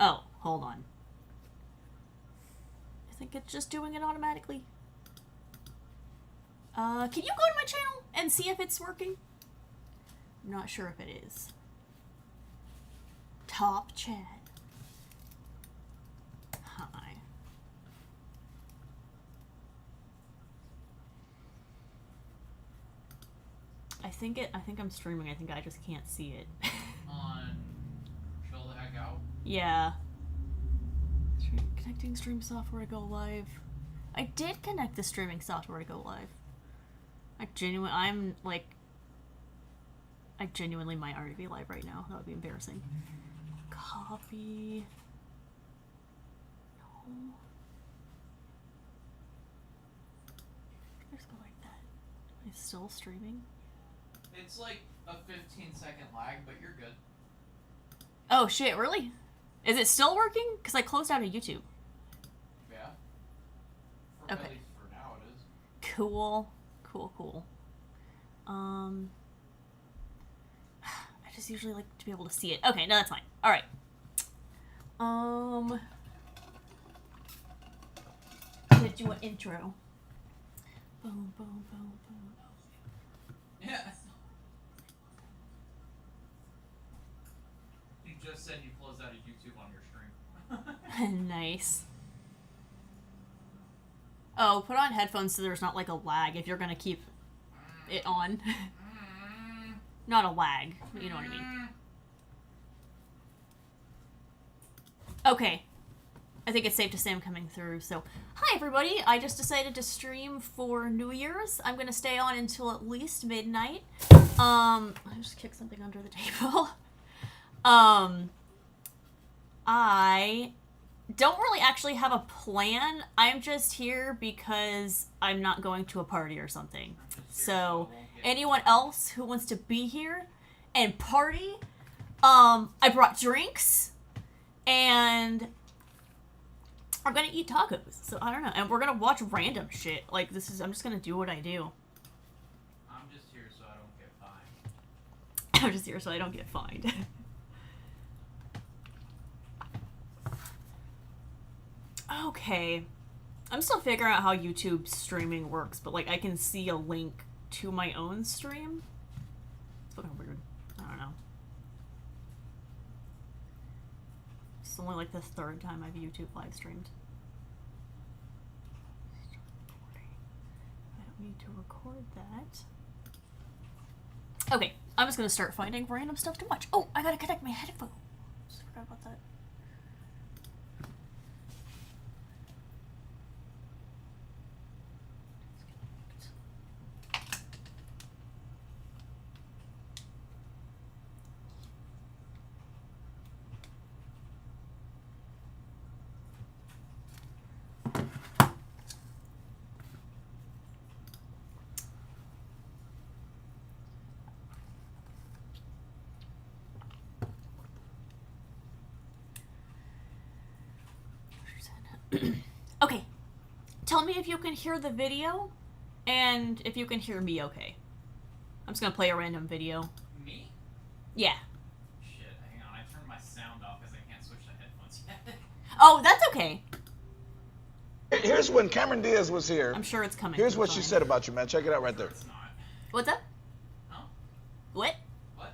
Oh, hold on. I think it's just doing it automatically. Can you go to my channel and see if it's working? I'm not sure if it is. Top chat. Hi. I think I'm streaming. I think I just can't see it. On Chill the Heck Out? Yeah. Connecting stream software to go live. I did connect the streaming software to go live. I genuinely might already be live right now. That would be embarrassing. Copy. No. Just go like that. Am I still streaming? It's like a 15-second lag, but you're good. Oh shit, really? Is it still working? Because I closed out of YouTube. Yeah. Okay. At least for now it is. Cool. Cool. I just usually like to be able to see it. Okay, no, that's fine. Alright. I'm gonna do an intro. Boom, boom, boom, boom. Yeah. You just said you closed out of YouTube on your stream. Nice. Oh, put on headphones so there's not like a lag if you're gonna keep it on. Not a lag, but you know what I mean. Okay. I think it's safe to say I'm coming through, so... Hi everybody, I just decided to stream for New Year's. I'm gonna stay on until at least midnight. I just kicked something under the table. I don't really actually have a plan. I'm just here because I'm not going to a party or something. So, anyone else who wants to be here and party, I brought drinks, and I'm gonna eat tacos. So, I don't know. And we're gonna watch random shit. Like, I'm just gonna do what I do. I'm just here so I don't get fined. I'm just here so I don't get fined. Okay. I'm still figuring out how YouTube streaming works, but, like, I can see a link to my own stream. It's fucking weird. I don't know. It's only, like, the third time I've YouTube live streamed. I don't need to record that. Okay, I'm just gonna start finding random stuff to watch. Oh, I gotta connect my headphones. I forgot about that. Okay, tell me if you can hear the video, and if you can hear me okay. I'm just gonna play a random video. Me? Yeah. Shit, hang on, I turned my sound off because I can't switch to headphones yet. Oh, that's okay. Here's when Cameron Diaz was here. I'm sure it's coming. Here's what she fine. said about you, man. Check it out right there. It's not. What's up? Huh? What? What?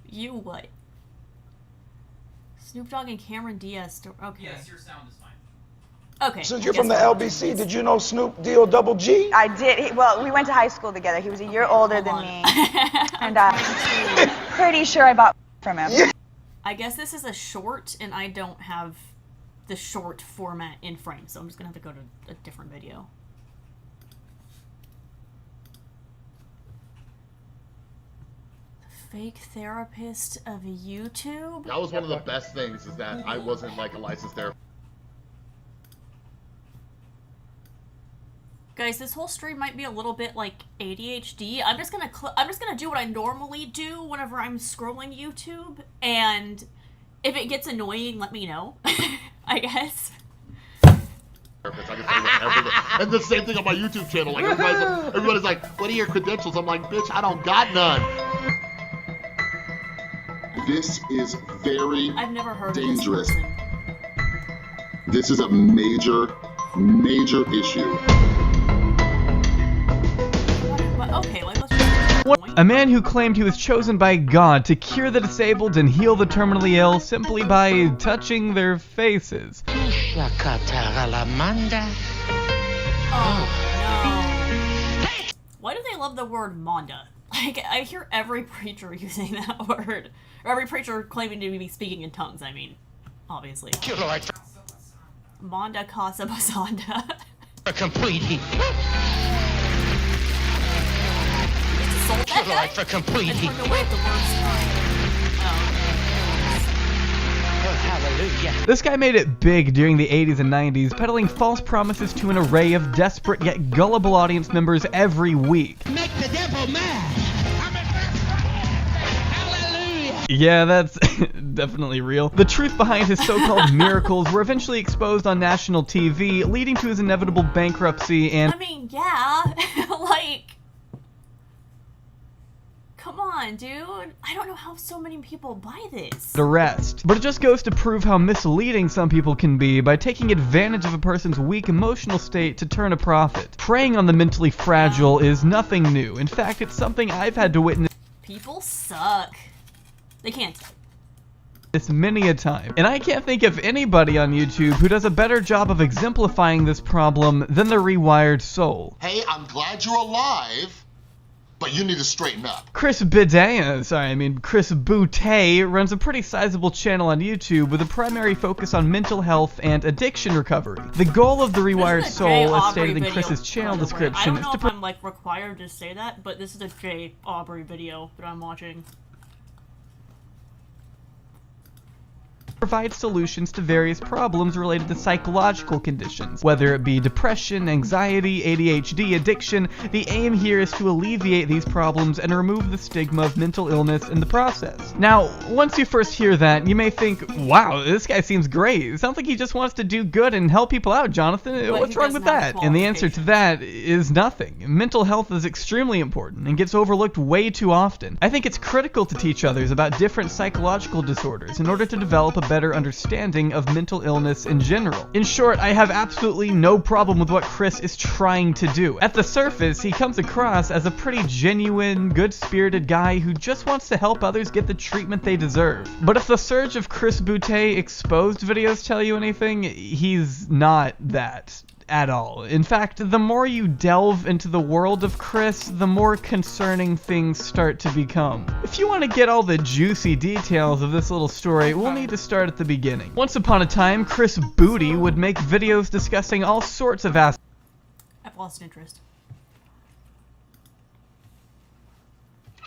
You what? Snoop Dogg and Cameron Diaz. Okay. Yes, your sound is fine. Okay. Since I you're guess from the we'll LBC, did you know Snoop D-O double G? I did. Well, we went to high school together. He was a year older than me. And pretty sure I bought from him. Yeah. I guess this is a short, and I don't have the short format in frame, so I'm just gonna have to go to a different video. Fake therapist of YouTube? That was one of the best things, is that I wasn't like a licensed therapist. Guys, this whole stream might be a little bit like ADHD. I'm just gonna do what I normally do whenever I'm scrolling YouTube, and if it gets annoying, let me know. I guess. I can say whatever. And the same thing on my YouTube channel. Like everybody's like, "What are your credentials?" I'm like, "Bitch, I don't got none." This is very I've never heard dangerous. of this person. This is a major, major issue. But okay, like, let's just... A man who claimed he was chosen by God to cure the disabled and heal the terminally ill simply by touching their faces. Oh, no. Why do they love the word Manda? Like, I hear every preacher using that word. Or every preacher claiming to be speaking in tongues, I mean. Obviously. Manda Casa Basanda. Complete heat. Sold that guy? For complete And heat. turned away at the worst time. Oh, hallelujah. This guy made it big during the 80s and 90s, peddling false promises to an array of desperate yet gullible audience members every week. Make the devil mad. Hallelujah. Yeah, that's definitely real. The truth behind his so-called miracles were eventually exposed on national TV, leading to his inevitable bankruptcy and... I mean, yeah. Like... Come on, dude. I don't know how so many people buy this. the rest. But it just goes to prove how misleading some people can be by taking advantage of a person's weak emotional state to turn a profit. Preying on the mentally fragile is nothing new. In fact, it's something I've had to witness People suck. They can't. this many a time. And I can't think of anybody on YouTube who does a better job of exemplifying this problem than the Rewired Soul. Hey, I'm glad you're alive, but you need to straighten up. Chris Boutte runs a pretty sizable channel on YouTube with a primary focus on mental health and addiction recovery. The goal of the Rewired This is a Jay Soul, as Aubrey stated in video, Chris's channel by the way. description, I is don't to know if I'm like required to say that, but this is a Jay Aubrey video that I'm watching. provide solutions to various problems related to psychological conditions. Whether it be depression, anxiety, ADHD, addiction, the aim here is to alleviate these problems and remove the stigma of mental illness in the process. Now, once you first hear that, you may think, wow, this guy seems great. It sounds like he just wants to do good and help people out, Jonathan. But What's he wrong with doesn't have that? And the answer to that is nothing. Mental health is extremely important and gets overlooked way too often. I think it's critical to teach others about different psychological disorders in order to develop a better understanding of mental illness in general. In short, I have absolutely no problem with what Chris is trying to do. At the surface, he comes across as a pretty genuine, good-spirited guy who just wants to help others get the treatment they deserve. But if the surge of Chris Boutte exposed videos tell you anything, he's not that. At all. In fact, the more you delve into the world of Chris, the more concerning things start to become. If you want to get all the juicy details of this little story, we'll need to start at the beginning. Once upon a time, Chris Booty would make videos discussing all sorts of aspects. I've lost interest.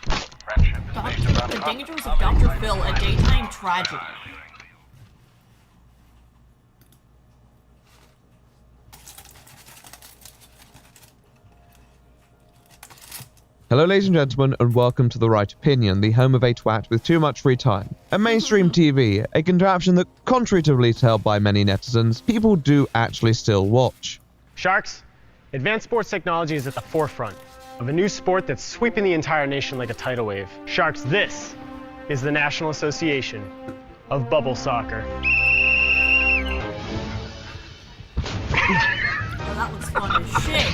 The Dangers of Dr. Phil, a daytime tragedy. Hello ladies and gentlemen, and welcome to The Right Opinion, the home of a twat with too much free time. And mainstream TV, a contraption that, contrary to beliefs held by many netizens, people do actually still watch. Sharks, advanced sports technology is at the forefront of a new sport that's sweeping the entire nation like a tidal wave. Sharks, this is the National Association of Bubble Soccer. Oh, that looks fun as shit.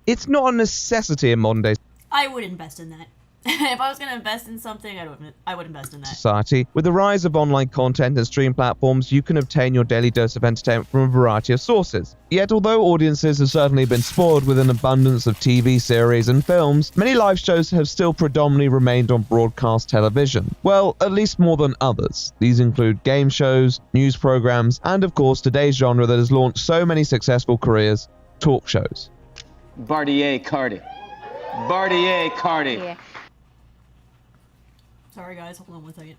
It's not a necessity in modern day I would invest in that. If I was gonna invest in something, I would invest in that. society. With the rise of online content and stream platforms, you can obtain your daily dose of entertainment from a variety of sources. Yet, although audiences have certainly been spoiled with an abundance of TV series and films, many live shows have still predominantly remained on broadcast television. Well, at least more than others. These include game shows, news programs, and of course today's genre that has launched so many successful careers, talk shows. Bartier Cardi. Bartier Cardi. Yeah. Sorry guys, hold on one second.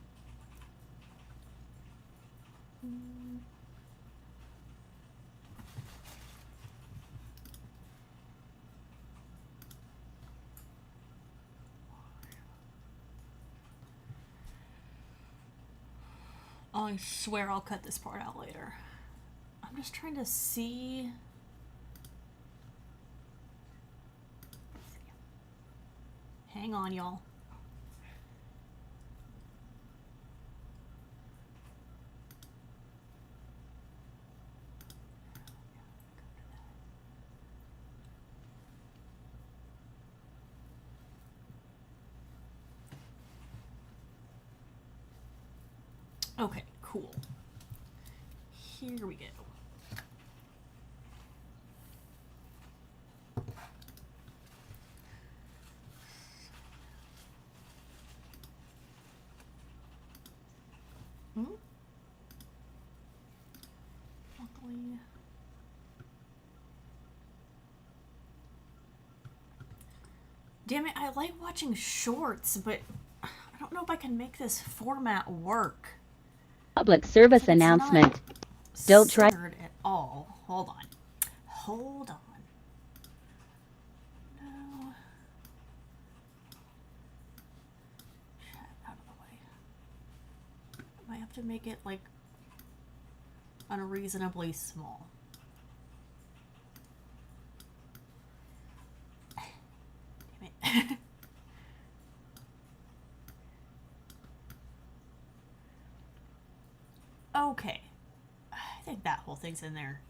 I swear I'll cut this part out later. I'm just trying to see. Hang on, y'all. Okay, cool. Here we go. Luckily. Damn it, I like watching shorts, but I don't know if I can make this format work. Public service announcement. Don't try Centered at all. Hold on. Hold on. No. Chat out of the way. I might have to make it like unreasonably small. Damn it. Okay. I think that whole thing's in there.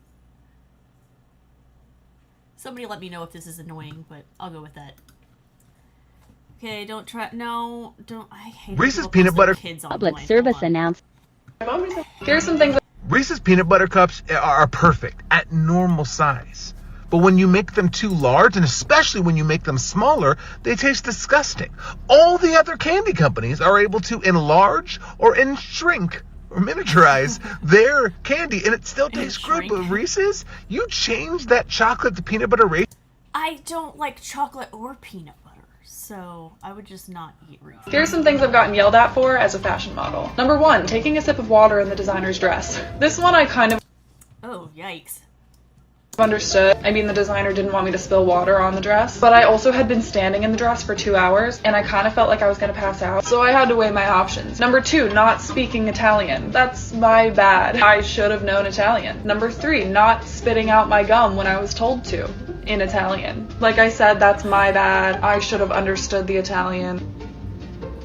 Somebody let me know if this is annoying, but I'll go with that. Okay, don't try. No, don't. I hate Reese's people peanut post their butter- kids public online. service Hold on. announcement. Here's some things. Reese's peanut butter cups are perfect at normal size. But when you make them too large, and especially when you make them smaller, they taste disgusting. All the other candy companies are able to enlarge or shrink or miniaturize their candy, and it still tastes good. But Reese's, you change that chocolate to peanut butter ratio. I don't like chocolate or peanut butter, so I would just not eat Reese's. Here's some things I've gotten yelled at for as a fashion model. Number 1, taking a sip of water in the designer's dress. This one I kind of Oh, yikes. understood. I mean, the designer didn't want me to spill water on the dress, but I also had been standing in the dress for 2 hours, and I kind of felt like I was going to pass out, so I had to weigh my options. Number 2, not speaking Italian. That's my bad. I should have known Italian. Number 3, not spitting out my gum when I was told to in Italian. Like I said, that's my bad. I should have understood the Italian.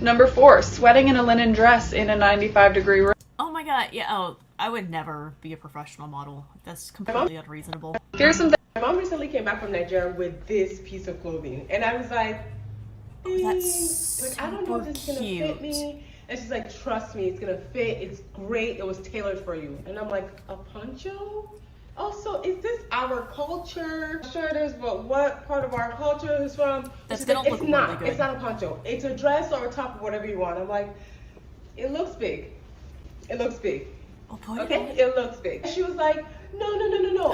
Number 4, sweating in a linen dress in a 95-degree room. Oh my god, yeah, oh, I would never be a professional model. That's completely unreasonable. Here's some My mom recently came back from Nigeria with this piece of clothing, and I was like, That's like, I don't know if this is gonna fit me. And she's like, trust me, it's gonna fit. It's great. It was tailored for you. And I'm like, a poncho? Oh, so is this our culture? Sure, it is, but what part of our culture is from? That's She's gonna like, look it's not. really good. It's not a poncho. It's a dress or a top or whatever you want. I'm like, it looks big. It looks big. Oh, boy, Okay, it looks big. She was like, no.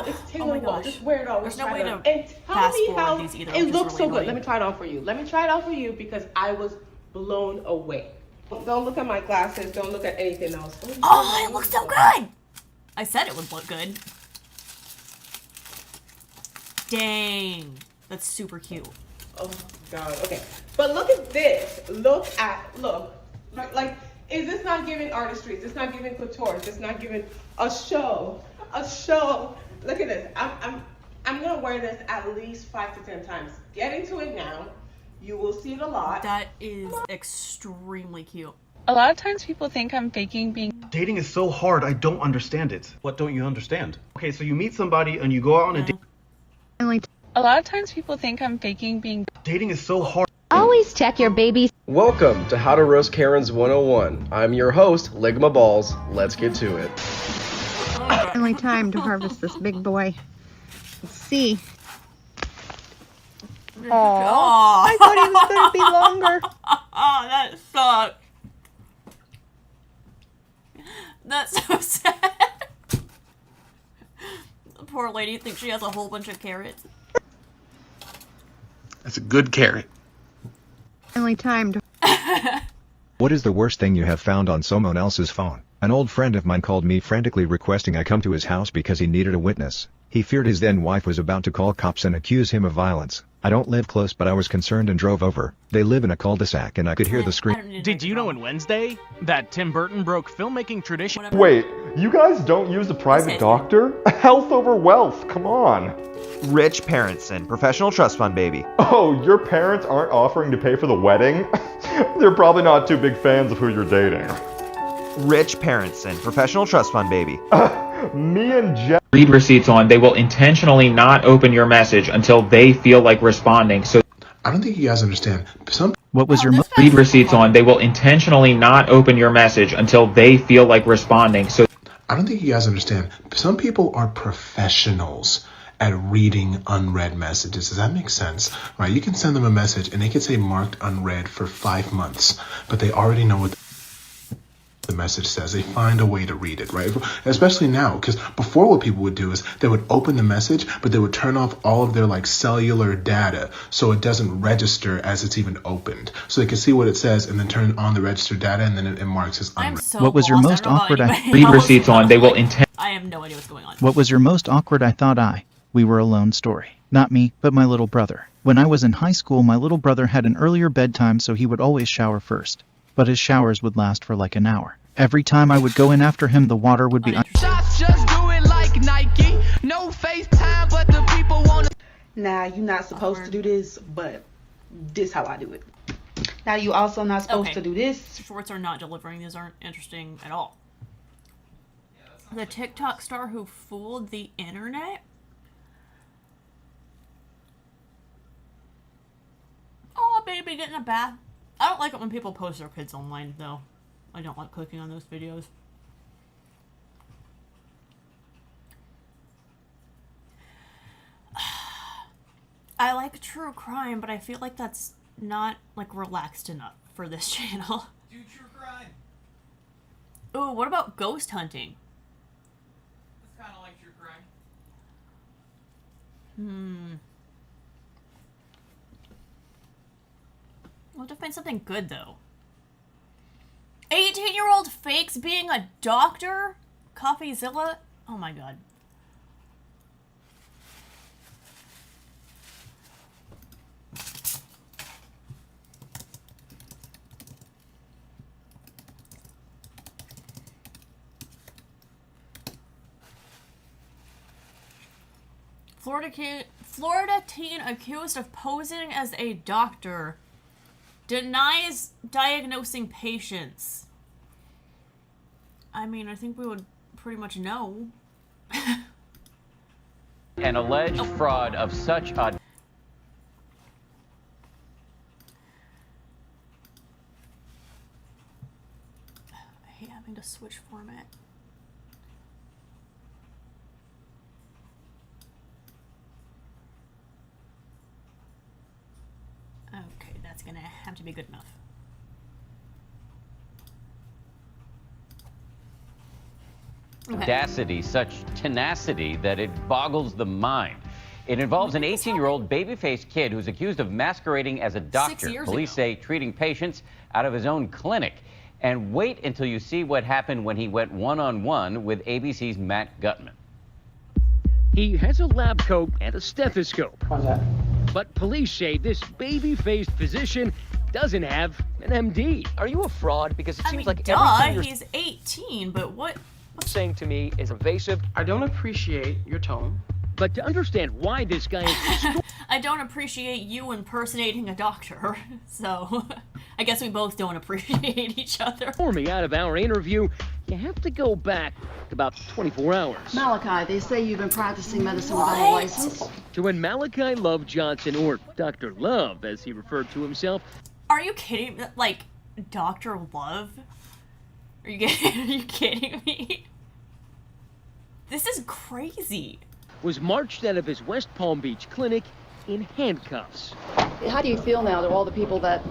It's tailored well. Just wear it on. There's Let's no try way it on. to And tell fast me forward how these either, it which is looks really so good. annoying. Let me try it on for you. Let me try it on for you because I was blown away. Don't look at my glasses. Don't look at anything else. Oh, it looks so good! I said it would look good. Dang. That's super cute. Oh, God. Okay. But look at this. Look. Like, is this not giving artistry? Is this not giving couture? Is this not giving a show? Look at this. I'm going to wear this at least 5 to 10 times. Get into it now. You will see it a lot. That is extremely cute. A lot of times people think I'm faking being. Dating is so hard, I don't understand it. What don't you understand? Okay, so you meet somebody and you go out on a date. A lot of times people think I'm faking being. Dating is so hard. Always check your baby's. Welcome to How to Roast Karens 101. I'm your host, Ligma Balls. Let's get to it. Finally time to harvest this big boy. Let's see. Aw. I thought he was going to be longer. Oh, that sucked. That's so sad. The poor lady thinks she has a whole bunch of carrots. That's a good carrot. Finally time to. What is the worst thing you have found on someone else's phone? An old friend of mine called me frantically requesting I come to his house because he needed a witness. He feared his then wife was about to call cops and accuse him of violence. I don't live close, but I was concerned and drove over. They live in a cul-de-sac and I could hear the scream. Did you know in Wednesday that Tim Burton broke filmmaking tradition? Wait, you guys don't use a private doctor? Health over wealth, come on. Rich Parenson, professional trust fund baby. Oh, your parents aren't offering to pay for the wedding? They're probably not too big fans of who you're dating. Rich Parenson, professional trust fund baby. Me and Jeff. Read receipts on, they will intentionally not open your message until they feel like responding. So I don't think you guys understand. what was your read receipts on, they will intentionally not open your message until they feel like responding. So I don't think you guys understand. Some people are professionals at reading unread messages. Does that make sense? Right? You can send them a message and they can say marked unread for 5 months, but they already know what the message says. They find a way to read it, right? Especially now, because before what people would do is they would open the message, but they would turn off all of their like cellular data so it doesn't register as it's even opened. So they can see what it says and then turn on the registered data and then it marks as unread. What was your most awkward? read receipts on, they will I have no idea what's going on. What was your most awkward? I thought we were alone story. Not me, but my little brother. When I was in high school, my little brother had an earlier bedtime, so he would always shower first. But his showers would last for like an hour. Every time I would go in after him, the water would be Shots just do it like Nike. No FaceTime, but the people want to. Now, you're not supposed to do this, but this how I do it. Now, you also not supposed to do this. Shorts are not delivering. These aren't interesting at all. The TikTok star who fooled the internet? Oh, baby, get in a bath. I don't like it when people post their kids online, though. I don't like clicking on those videos. I like true crime, but I feel like that's not, like, relaxed enough for this channel. Do true crime. Ooh, what about ghost hunting? It's kind of like true crime. We'll have to find something good, though. 18-year-old fakes being a doctor? Coffeezilla? Oh my god. Florida teen accused of posing as a doctor denies diagnosing patients. I mean, I think we would pretty much know. An alleged fraud of such a... I hate having to switch format. Okay, that's gonna have to be good enough. Audacity, such tenacity that it boggles the mind. It involves an 18-year-old baby-faced kid who's accused of masquerading as a doctor. Police say treating patients out of his own clinic. And wait until you see what happened when he went one-on-one with ABC's Matt Gutman. He has a lab coat and a stethoscope. But police say this baby-faced physician doesn't have an MD. Are you a fraud? Because it seems like duh, everything you're he's 18, but what's saying to me is evasive. I don't appreciate your tone. But to understand why this guy is... I don't appreciate you impersonating a doctor, so I guess we both don't appreciate each other. For me out of our interview, you have to go back about 24 hours. Malachi, they say you've been practicing medicine without a license. To when Malachi Love Johnson, or Dr. Love, as he referred to himself. Are you kidding? Like, Dr. Love? Are you kidding me? This is crazy. Was marched out of his West Palm Beach clinic in handcuffs. How do you feel now that all the people that,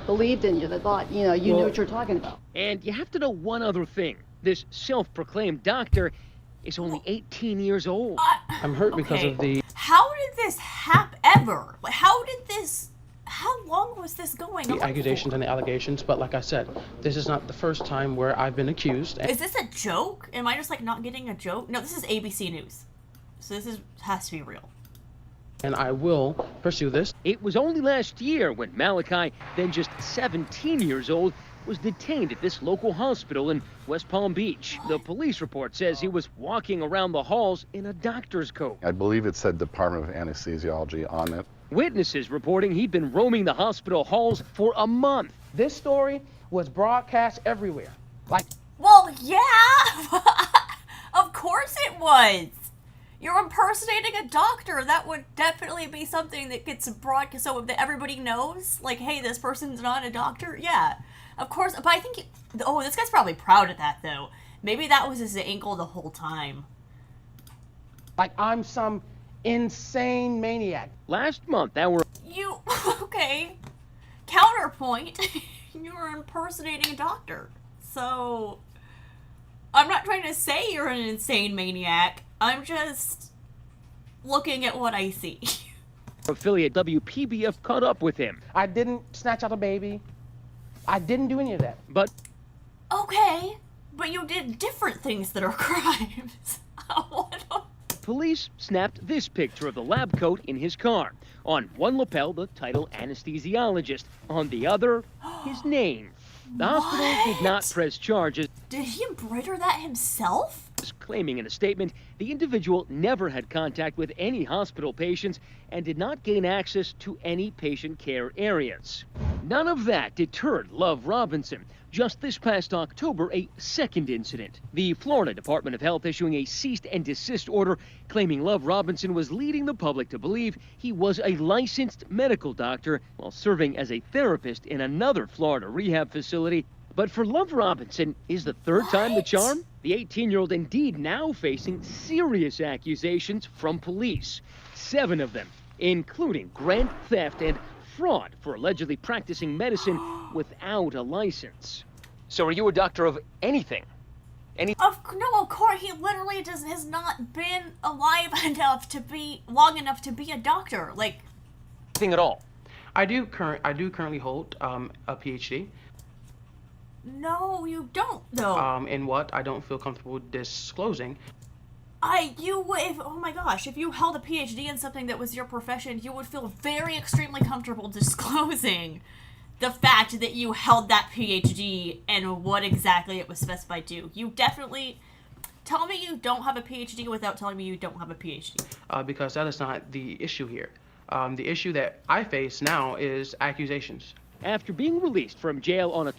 believed in you, that thought, you knew what you're talking about? And you have to know one other thing. This self-proclaimed doctor is only 18 years old. I'm hurt because of the... How did this happen ever? How long was this going on? The accusations and the allegations, but like I said, this is not the first time where I've been accused. Is this a joke? Am I just, not getting a joke? No, this is ABC News. So this has to be real. And I will pursue this. It was only last year when Malachi, then just 17 years old, was detained at this local hospital in West Palm Beach. The police report says he was walking around the halls in a doctor's coat. I believe it said Department of Anesthesiology on it. Witnesses reporting he'd been roaming the hospital halls for a month. This story was broadcast everywhere. Like, well, yeah, of course it was. You're impersonating a doctor. That would definitely be something that gets broadcast so that everybody knows, like, hey, this person's not a doctor. Yeah, of course. But I think, this guy's probably proud of that, though. Maybe that was his angle the whole time. Like I'm some insane maniac. Last month, that were... Okay. Counterpoint. You were impersonating a doctor. So, I'm not trying to say you're an insane maniac. I'm just looking at what I see. Affiliate WPBF caught up with him. I didn't snatch out a baby. I didn't do any of that. But... Okay, but you did different things that are crimes. Police snapped this picture of the lab coat in his car. On one lapel, the title anesthesiologist. On the other, his name. The hospital did not press charges. Did he embroider that himself? Claiming in a statement, the individual never had contact with any hospital patients and did not gain access to any patient care areas. None of that deterred Love Robinson. Just this past October, a second incident. The Florida Department of Health issuing a cease and desist order claiming Love Robinson was leading the public to believe he was a licensed medical doctor while serving as a therapist in another Florida rehab facility. But for Love Robinson, is the third time the charm? The 18-year-old indeed now facing serious accusations from police. 7 of them, including grand theft and fraud for allegedly practicing medicine without a license. So are you a doctor of anything? No, of course, he literally has not been alive long enough to be a doctor. Like, anything at all? I do currently hold a PhD. No, you don't, though. In what I don't feel comfortable disclosing. Oh my gosh, if you held a PhD in something that was your profession, you would feel very extremely comfortable disclosing the fact that you held that PhD and what exactly it was specified to. You definitely... Tell me you don't have a PhD without telling me you don't have a PhD. Because that is not the issue here. The issue that I face now is accusations. After being released from jail on a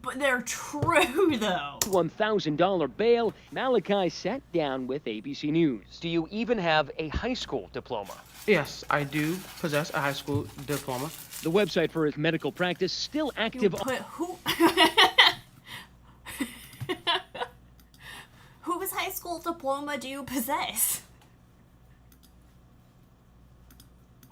But they're true, though. $1,000 bail, Malachi sat down with ABC News. Do you even have a high school diploma? Yes, I do possess a high school diploma. The website for his medical practice still active. Whose high school diploma do you possess?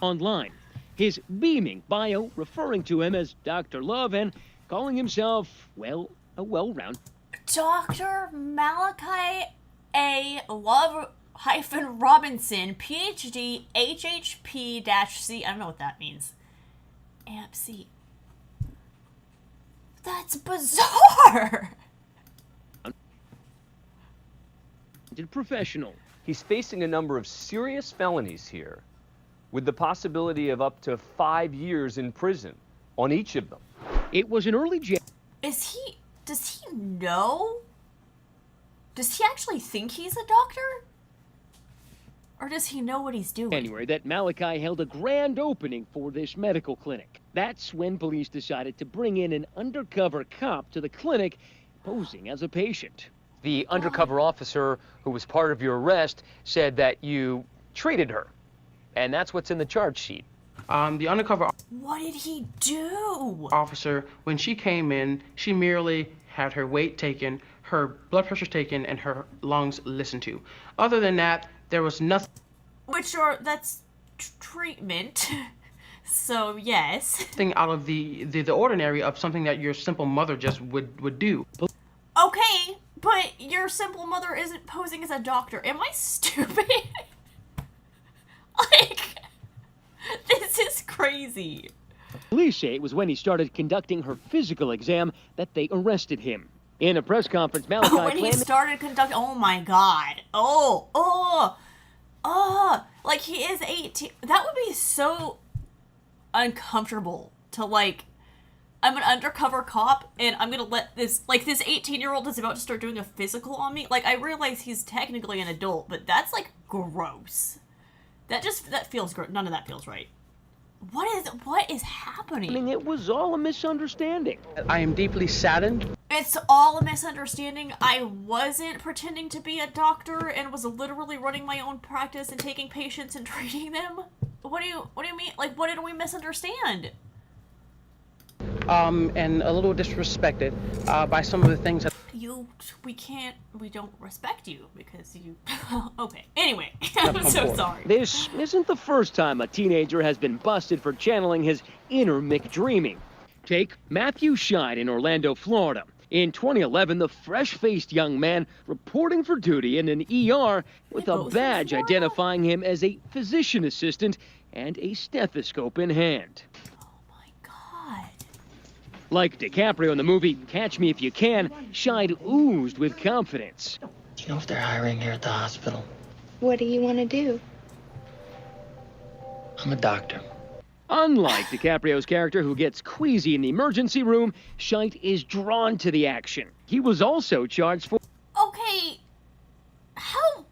Online. His beaming bio referring to him as Dr. Love and calling himself, well, a well-rounded Dr. Malachi A. Love-Robinson, PhD, HHP-C. I don't know what that means. AMC. That's bizarre! Professional. He's facing a number of serious felonies here, with the possibility of up to 5 years in prison on each of them. It was an early jail. Does he know? Does he actually think he's a doctor? Or does he know what he's doing? January that Malachi held a grand opening for this medical clinic. That's when police decided to bring in an undercover cop to the clinic posing as a patient. The undercover officer who was part of your arrest said that you treated her. And that's what's in the charge sheet. The undercover... What did he do? Officer, when she came in, she merely had her weight taken, her blood pressure taken, and her lungs listened to. Other than that, there was nothing... That's treatment. So, yes. Thing out of the ordinary of something that your simple mother just would do. Okay, but your simple mother isn't posing as a doctor. Am I stupid? Like, this is crazy. Police say it was when he started conducting her physical exam that they arrested him. In a press conference, Malachi when he started conducting... Oh, my God. like he is 18. That would be so uncomfortable to like, I'm an undercover cop and I'm gonna let this 18-year-old is about to start doing a physical on me. Like, I realize he's technically an adult, but that's like gross. That feels gross. None of that feels right. What is happening? I mean, it was all a misunderstanding. I am deeply saddened. It's all a misunderstanding. I wasn't pretending to be a doctor and was literally running my own practice and taking patients and treating them. What do you mean? Like, what did we misunderstand? And a little disrespected by some of the things that we don't respect you because you, okay. Anyway, I'm so sorry. This isn't the first time a teenager has been busted for channeling his inner McDreaming. Take Matthew Scheid in Orlando, Florida. In 2011, the fresh-faced young man reporting for duty in an ER with a badge identifying him as a physician assistant and a stethoscope in hand. Like DiCaprio in the movie Catch Me If You Can, Scheid oozed with confidence. Do you know if they're hiring here at the hospital? What do you want to do? I'm a doctor. Unlike DiCaprio's character who gets queasy in the emergency room, Scheid is drawn to the action. He was also charged for... Okay, how...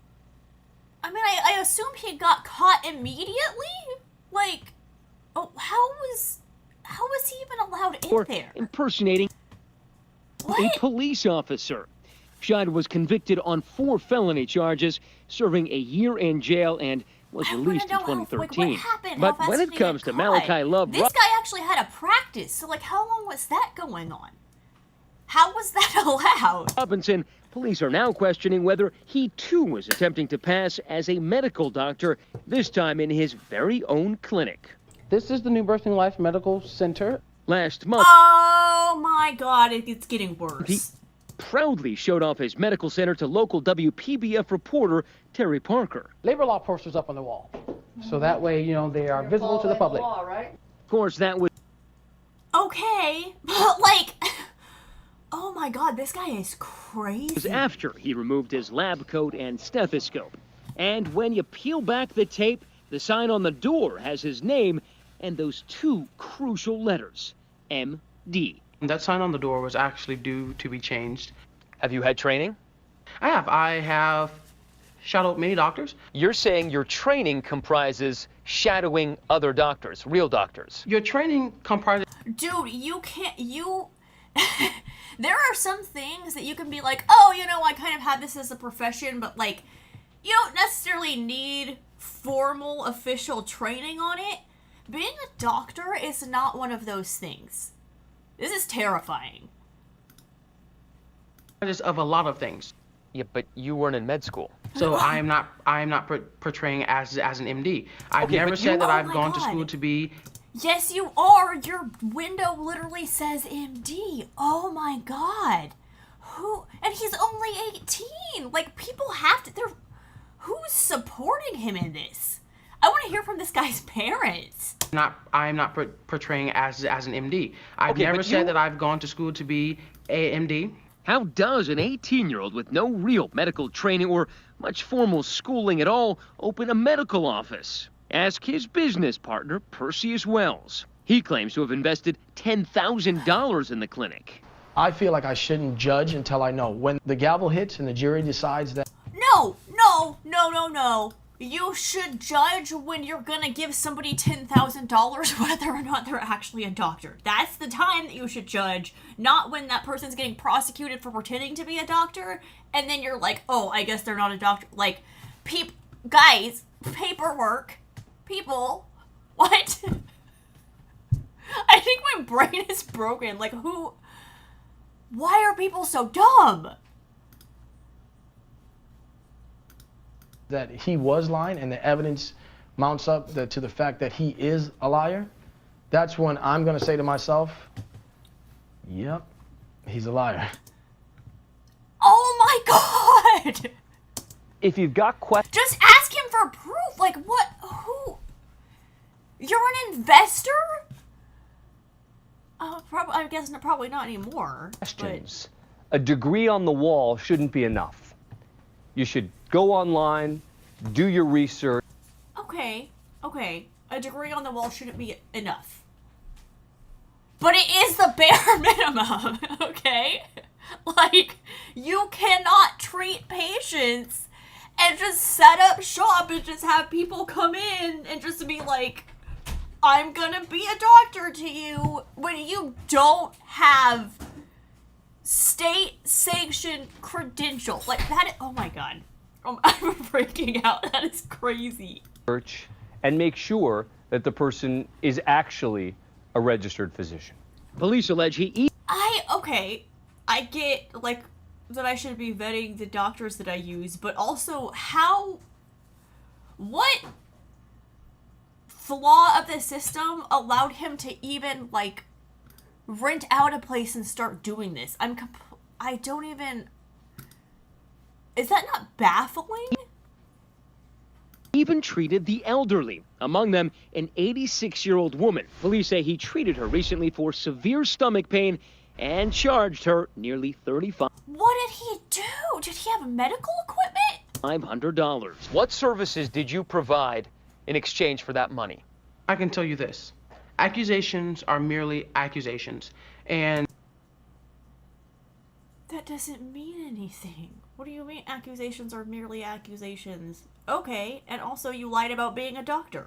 I mean, I assume he got caught immediately? Like, oh, how was he even allowed in there? Impersonating a police officer. Scheid was convicted on 4 felony charges, serving a year in jail, and was released in 2013. But when it comes to Malachi Love... This guy actually had a practice, so like how long was that going on? How was that allowed? Robinson, police are now questioning whether he too was attempting to pass as a medical doctor, this time in his very own clinic. This is the New Birthing Life Medical Center. Last month... Oh my god, it's getting worse. He proudly showed off his medical center to local WPBF reporter Terry Parker. Labor law posters up on the wall. So that way, you know, they are visible to the public. Law, right? Of course, that was... Okay, but like... Oh my god, this guy is crazy. Was after he removed his lab coat and stethoscope. And when you peel back the tape, the sign on the door has his name and those 2 crucial letters, MD. That sign on the door was actually due to be changed. Have you had training? I have shadowed many doctors. You're saying your training comprises shadowing other doctors, real doctors. Your training comprises... Dude, you can't... There are some things that you can be like, oh, you know, I kind of had this as a profession, but like, you don't necessarily need formal official training on it. Being a doctor is not one of those things. This is terrifying. Of a lot of things. Yeah, but you weren't in med school. So I am not portraying as an MD. I've never said that I've gone to school to be... Yes, you are. Your window literally says MD. Oh my god. Who? And he's only 18. Like, people have to... Who's supporting him in this? I want to hear from this guy's parents. I'm not portraying as an MD. I've never said that I've gone to school to be a MD. How does an 18-year-old with no real medical training or much formal schooling at all open a medical office? Ask his business partner, Perseus Wells. He claims to have invested $10,000 in the clinic. I feel like I shouldn't judge until I know. When the gavel hits and the jury decides that... No. You should judge when you're gonna give somebody $10,000 whether or not they're actually a doctor. That's the time that you should judge, not when that person's getting prosecuted for pretending to be a doctor, and then you're like, oh, I guess they're not a doctor. Like, guys, paperwork, people, what? I think my brain is broken. Like, why are people so dumb? That he was lying and the evidence mounts up to the fact that he is a liar, that's when I'm going to say to myself, yep, he's a liar. Oh my god! If you've got questions... Just ask him for proof! Like, what? Who? You're an investor? I guess probably not anymore. Questions. A degree on the wall shouldn't be enough. You should go online, do your research. Okay, a degree on the wall shouldn't be enough. But it is the bare minimum, okay? Like, you cannot treat patients and just set up shop and just have people come in and just be like, I'm gonna be a doctor to you, when you don't have state-sanctioned credential. Like, that is, oh my god. I'm freaking out. That is crazy. And make sure that the person is actually a registered physician. Police allege I get, like, that I should be vetting the doctors that I use, but also what flaw of the system allowed him to even, like, rent out a place and start doing this? I don't even, is that not baffling? even treated the elderly, among them an 86-year-old woman. Police say he treated her recently for severe stomach pain and charged her nearly $35. What did he do? Did he have medical equipment? $500. What services did you provide in exchange for that money? I can tell you this. Accusations are merely accusations. And that doesn't mean anything. What do you mean accusations are merely accusations? Okay, and also you lied about being a doctor.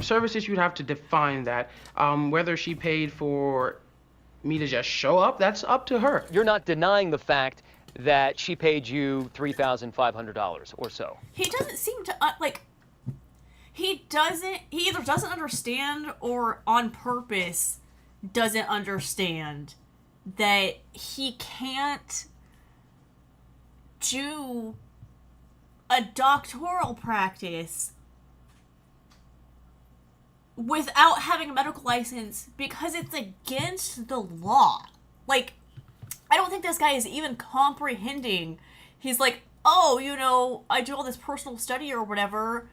services, you'd have to define that. Whether she paid for me to just show up, that's up to her. You're not denying the fact that she paid you $3,500 or so. He doesn't seem to, he either doesn't understand or on purpose doesn't understand that he can't do a doctoral practice without having a medical license because it's against the law. Like, I don't think this guy is even comprehending. He's like, oh, you know, I do all this personal study or whatever.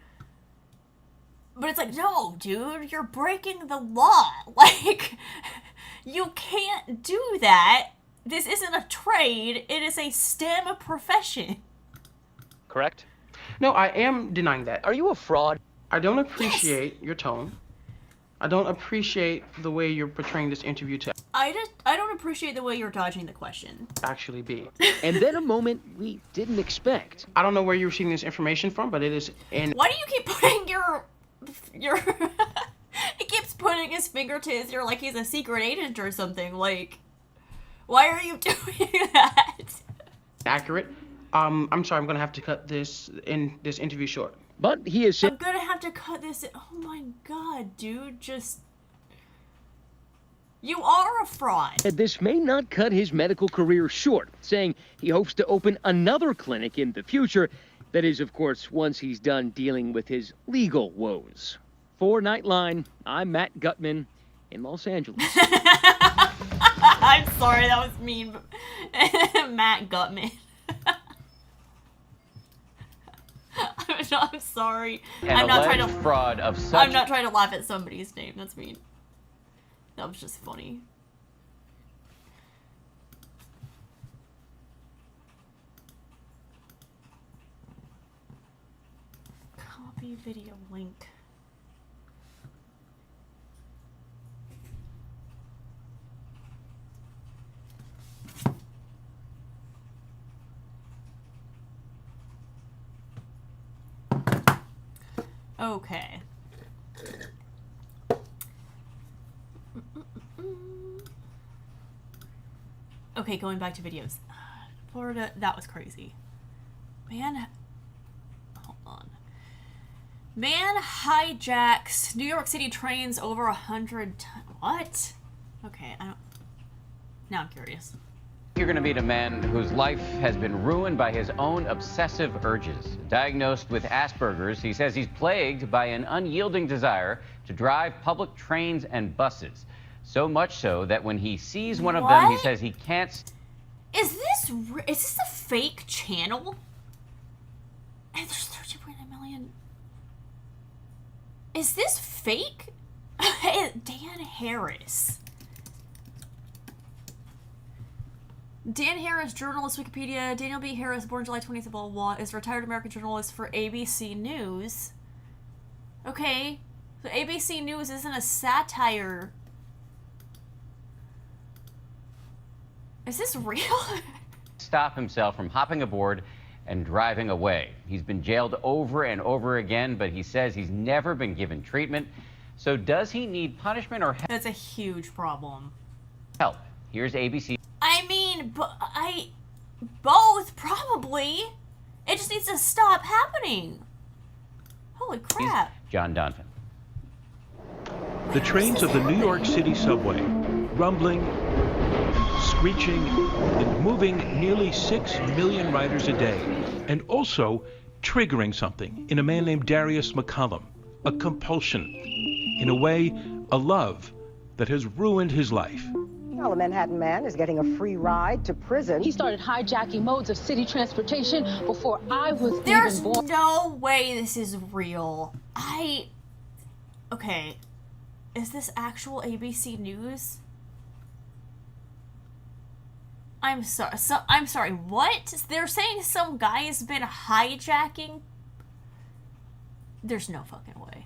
But it's like, no, dude, you're breaking the law. Like, you can't do that. This isn't a trade. It is a STEM profession. Correct? No, I am denying that. Are you a fraud? I don't appreciate your tone. I don't appreciate the way you're portraying this interview to I don't appreciate the way you're dodging the question. actually be. And then a moment we didn't expect. I don't know where you're receiving this information from, but it is in... Why do you keep putting your he keeps putting his finger to his ear like he's a secret agent or something. Like, why are you doing that? Accurate. I'm sorry, I'm gonna have to cut this interview short. But he is... I'm gonna have to cut this. Oh my god, dude, just... You are a fraud. This may not cut his medical career short, saying he hopes to open another clinic in the future. That is, of course, once he's done dealing with his legal woes. For Nightline, I'm Matt Gutman in Los Angeles. I'm sorry, that was mean. Matt Gutman. I'm sorry. I'm not trying to fraud of such. I'm not trying to laugh at somebody's name. That's mean. That was just funny. Copy video link. Okay. Okay, going back to videos. Florida, that was crazy. Man, hold on. Man hijacks New York City trains over 100 times. What? Okay, I don't. Now I'm curious. You're going to meet a man whose life has been ruined by his own obsessive urges. Diagnosed with Asperger's, he says he's plagued by an unyielding desire to drive public trains and buses. So much so that when he sees one of them, he says he can't... Is this a fake channel? And there's 13.9 million. Is this fake? Dan Harris. Dan Harris, journalist, Wikipedia. Daniel B. Harris, born July 20th, blah, blah, blah, is a retired American journalist for ABC News. Okay, so ABC News isn't a satire. Is this real? Stop himself from hopping aboard and driving away. He's been jailed over and over again, but he says he's never been given treatment. So does he need punishment or help? That's a huge problem. Help. Here's ABC. I mean, both, probably. It just needs to stop happening. Holy crap. John Donvan. The trains of the New York City subway, rumbling, screeching, and moving nearly 6 million riders a day, and also triggering something in a man named Darius McCollum, a compulsion, in a way, a love that has ruined his life. Well, a Manhattan man is getting a free ride to prison. He started hijacking modes of city transportation before I was There's even born. No way this is real. Okay. Is this actual ABC News? I'm sorry. I'm sorry. What? They're saying some guy has been hijacking? There's no fucking way.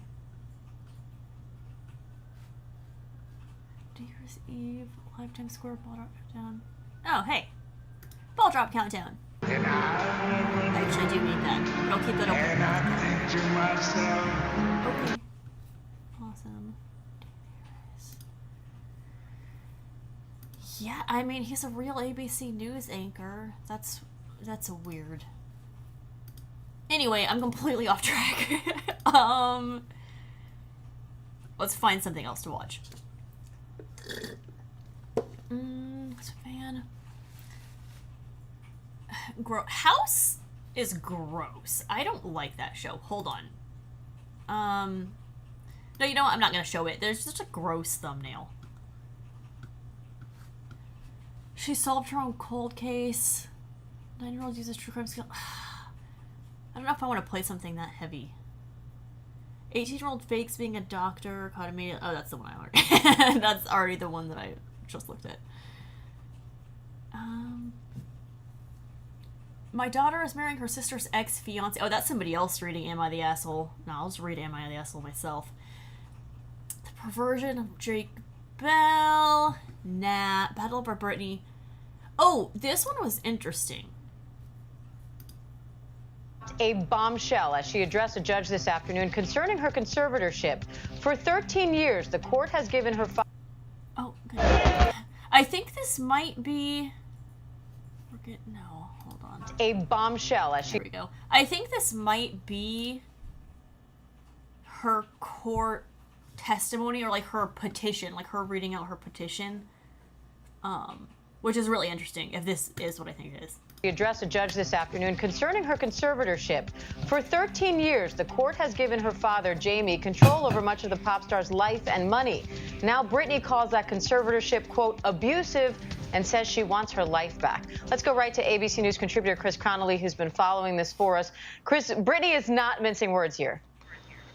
New Year's Eve, Lifetime Square, ball drop countdown. Oh, hey. Ball drop countdown. I actually do need that. But I'll keep that open. Okay. Awesome. Yeah, I mean, he's a real ABC News anchor. That's weird. Anyway, I'm completely off track. Let's find something else to watch. Fan. House is gross. I don't like that show. Hold on. No, you know what? I'm not gonna show it. There's just a gross thumbnail. She solved her own cold case. 9-year-old uses true crime skill. I don't know if I want to play something that heavy. 18-year-old fakes being a doctor. Caught immediately. Oh, that's the one I already. That's already the one that I just looked at. My daughter is marrying her sister's ex-fiance. Oh, that's somebody else reading Am I the Asshole? No, I'll just read Am I the Asshole myself. The Perversion of Jake Bell. Nah. Battle over Brittany. Oh, this one was interesting. A bombshell as she addressed a judge this afternoon concerning her conservatorship. For 13 years, the court has given her... Oh, good. I think this might be... No, hold on. A bombshell as she... Here we go. I think this might be her court testimony or like her petition, like her reading out her petition, which is really interesting if this is what I think it is. She addressed a judge this afternoon concerning her conservatorship. For 13 years, the court has given her father, Jamie, control over much of the pop star's life and money. Now Brittany calls that conservatorship, quote, abusive, and says she wants her life back. Let's go right to ABC News contributor Chris Connolly, who's been following this for us. Chris, Brittany is not mincing words here.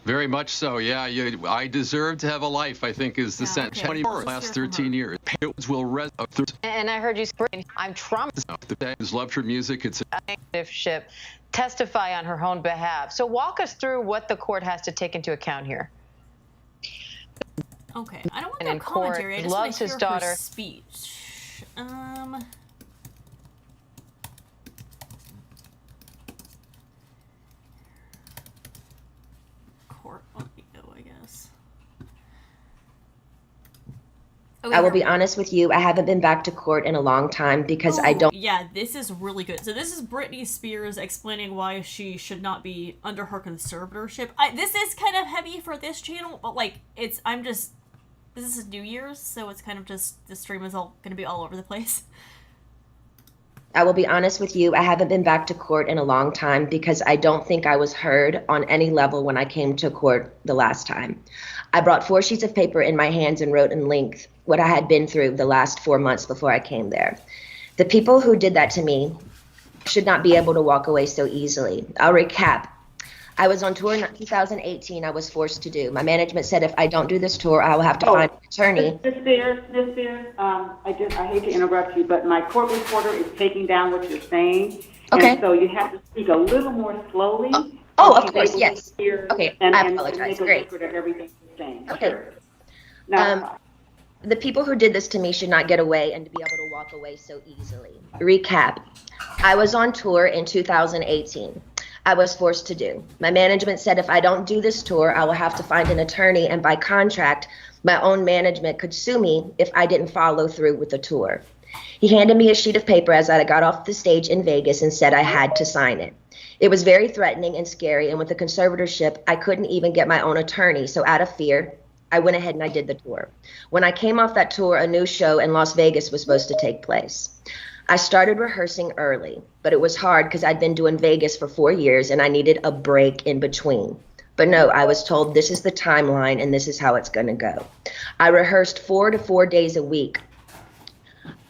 Very much so, yeah. I deserve to have a life, I think, is the sentence. 20 more last 13 years. Parents will and I heard you say, I'm traumatized. The fans loved her music. It's a ship. Testify on her own behalf. So walk us through what the court has to take into account here. Okay, I don't want no commentary. I just want to hear her speech. Court, let me go, I guess. Okay, I will be honest with you, I haven't been back to court in a long time because I don't... Yeah, this is really good. So this is Britney Spears explaining why she should not be under her conservatorship. This is kind of heavy for this channel, but like, this is New Year's, so it's kind of just, the stream is all going to be all over the place. I will be honest with you, I haven't been back to court in a long time because I don't think I was heard on any level when I came to court the last time. I brought 4 sheets of paper in my hands and wrote in length what I had been through the last 4 months before I came there. The people who did that to me should not be able to walk away so easily. I'll recap. I was on tour in 2018. I was forced to do. My management said if I don't do this tour, I will have to find an attorney. Ms. Spears, I hate to interrupt you, but my court reporter is taking down what you're saying. Okay. And so you have to speak a little more slowly. Of course, yes. Okay, I apologize. And make a Great. record of everything you're saying. Okay. Sure. Now, The people who did this to me should not get away and to be able to walk away so easily. Recap. I was on tour in 2018. I was forced to do. My management said if I don't do this tour, I will have to find an attorney, and by contract, my own management could sue me if I didn't follow through with the tour. He handed me a sheet of paper as I got off the stage in Vegas and said I had to sign it. It was very threatening and scary, and with the conservatorship, I couldn't even get my own attorney, so out of fear, I went ahead and I did the tour. When I came off that tour, a new show in Las Vegas was supposed to take place. I started rehearsing early, but it was hard because I'd been doing Vegas for 4 years and I needed a break in between. But no, I was told this is the timeline and this is how it's going to go. I rehearsed 4 to 4 days a week,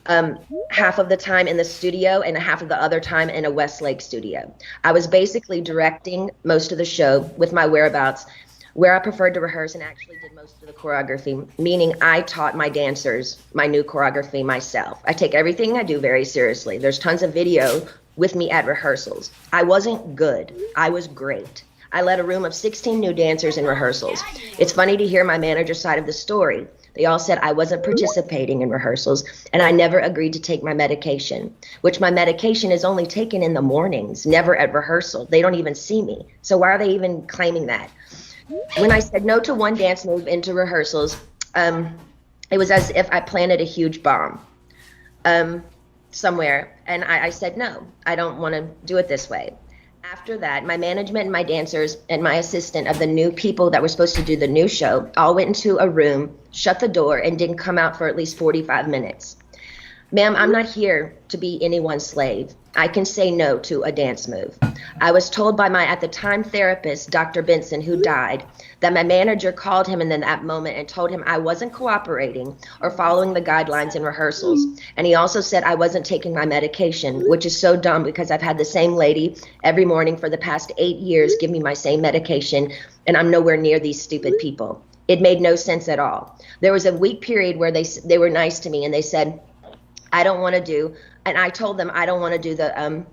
half of the time in the studio and half of the other time in a Westlake studio. I was basically directing most of the show with my whereabouts, where I preferred to rehearse and actually did most of the choreography, meaning I taught my dancers my new choreography myself. I take everything I do very seriously. There's tons of video with me at rehearsals. I wasn't good. I was great. I led a room of 16 new dancers in rehearsals. It's funny to hear my manager's side of the story. They all said I wasn't participating in rehearsals and I never agreed to take my medication, which my medication is only taken in the mornings, never at rehearsal. They don't even see me. So why are they even claiming that? When I said no to one dance move into rehearsals, it was as if I planted a huge bomb somewhere. And I said, no, I don't want to do it this way. After that, my management and my dancers and my assistant of the new people that were supposed to do the new show all went into a room, shut the door, and didn't come out for at least 45 minutes. Ma'am, I'm not here to be anyone's slave. I can say no to a dance move. I was told by my, at the time, therapist, Dr. Benson, who died, that my manager called him in that moment and told him I wasn't cooperating or following the guidelines in rehearsals. And he also said I wasn't taking my medication, which is so dumb because I've had the same lady every morning for the past 8 years give me my same medication, and I'm nowhere near these stupid people. It made no sense at all. There was a week period where they were nice to me and they said, I don't want to do, and I told them I don't want to do the,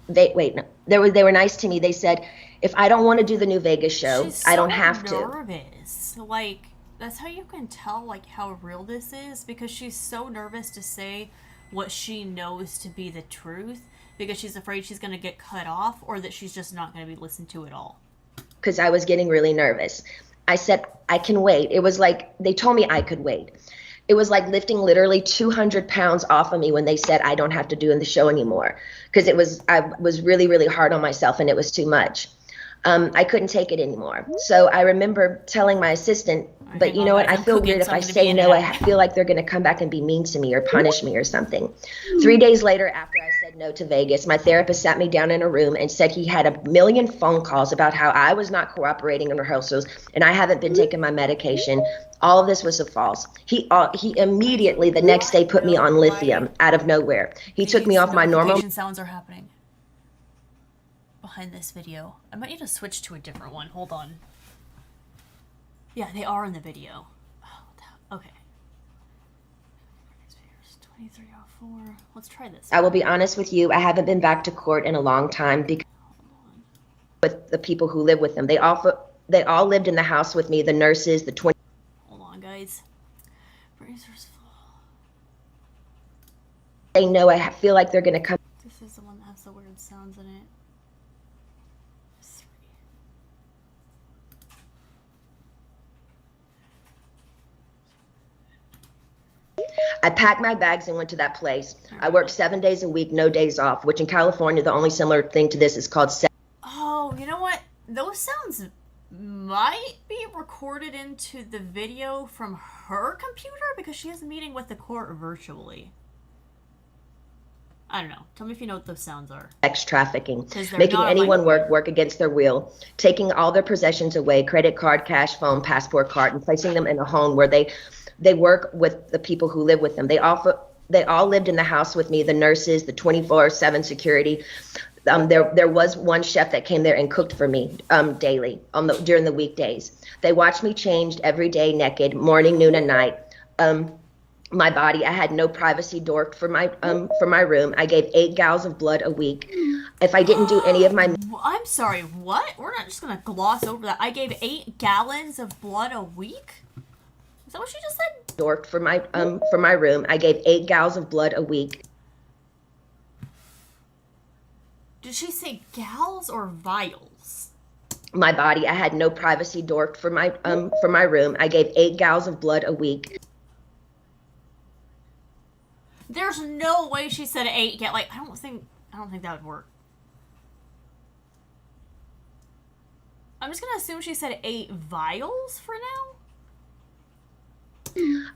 they were nice to me. They said, if I don't want to do the new Vegas show, I don't have to. Nervous. Like, that's how you can tell, like, how real this is, because she's so nervous to say what she knows to be the truth, because she's afraid she's going to get cut off, or that she's just not going to be listened to at all. Because I was getting really nervous. I said, I can wait. It was like, they told me I could wait. It was like lifting literally 200 pounds off of me when they said I don't have to do in the show anymore, because I was really, really hard on myself and it was too much. I couldn't take it anymore. So I remember telling my assistant, but you know what? I feel weird if I say no. I feel like they're going to come back and be mean to me or punish me or something. 3 days later, after I said no to Vegas, my therapist sat me down in a room and said he had a million phone calls about how I was not cooperating in rehearsals and I haven't been taking my medication. All of this was false. He immediately the next day put me on lithium out of nowhere. He took me off my normal. Sounds are happening behind this video. I might need to switch to a different one. Hold on. Yeah, they are in the video. Oh, okay. 2304. Let's try this. I will be honest with you. I haven't been back to court in a long time because with the people who live with them. They all lived in the house with me. The nurses, the 20. Hold on, guys. They know I feel like they're going to come. This is the one that has the weird sounds in it. I packed my bags and went to that place. I worked 7 days a week, no days off, which in California, the only similar thing to this is called. Oh, you know what? Those sounds might be recorded into the video from her computer because she has a meeting with the court virtually. I don't know. Tell me if you know what those sounds are. Sex trafficking, making anyone work against their will, taking all their possessions away, credit card, cash, phone, passport card, and placing them in a home where they work with the people who live with them. They all lived in the house with me, the nurses, the 24/7 security. There was one chef that came there and cooked for me daily during the weekdays. They watched me changed every day, naked, morning, noon, and night. My body, I had no privacy door for my room. I gave 8 gallons of blood a week. If I didn't do any of my... I'm sorry, what? We're not just going to gloss over that. I gave 8 gallons of blood a week? Is that what she just said? Door for my room. I gave 8 gallons of blood a week. Did she say gals or vials? My body, I had no privacy door for my room. I gave 8 gallons of blood a week. There's no way she said 8. Like, I don't think that would work. I'm just gonna assume she said 8 vials for now.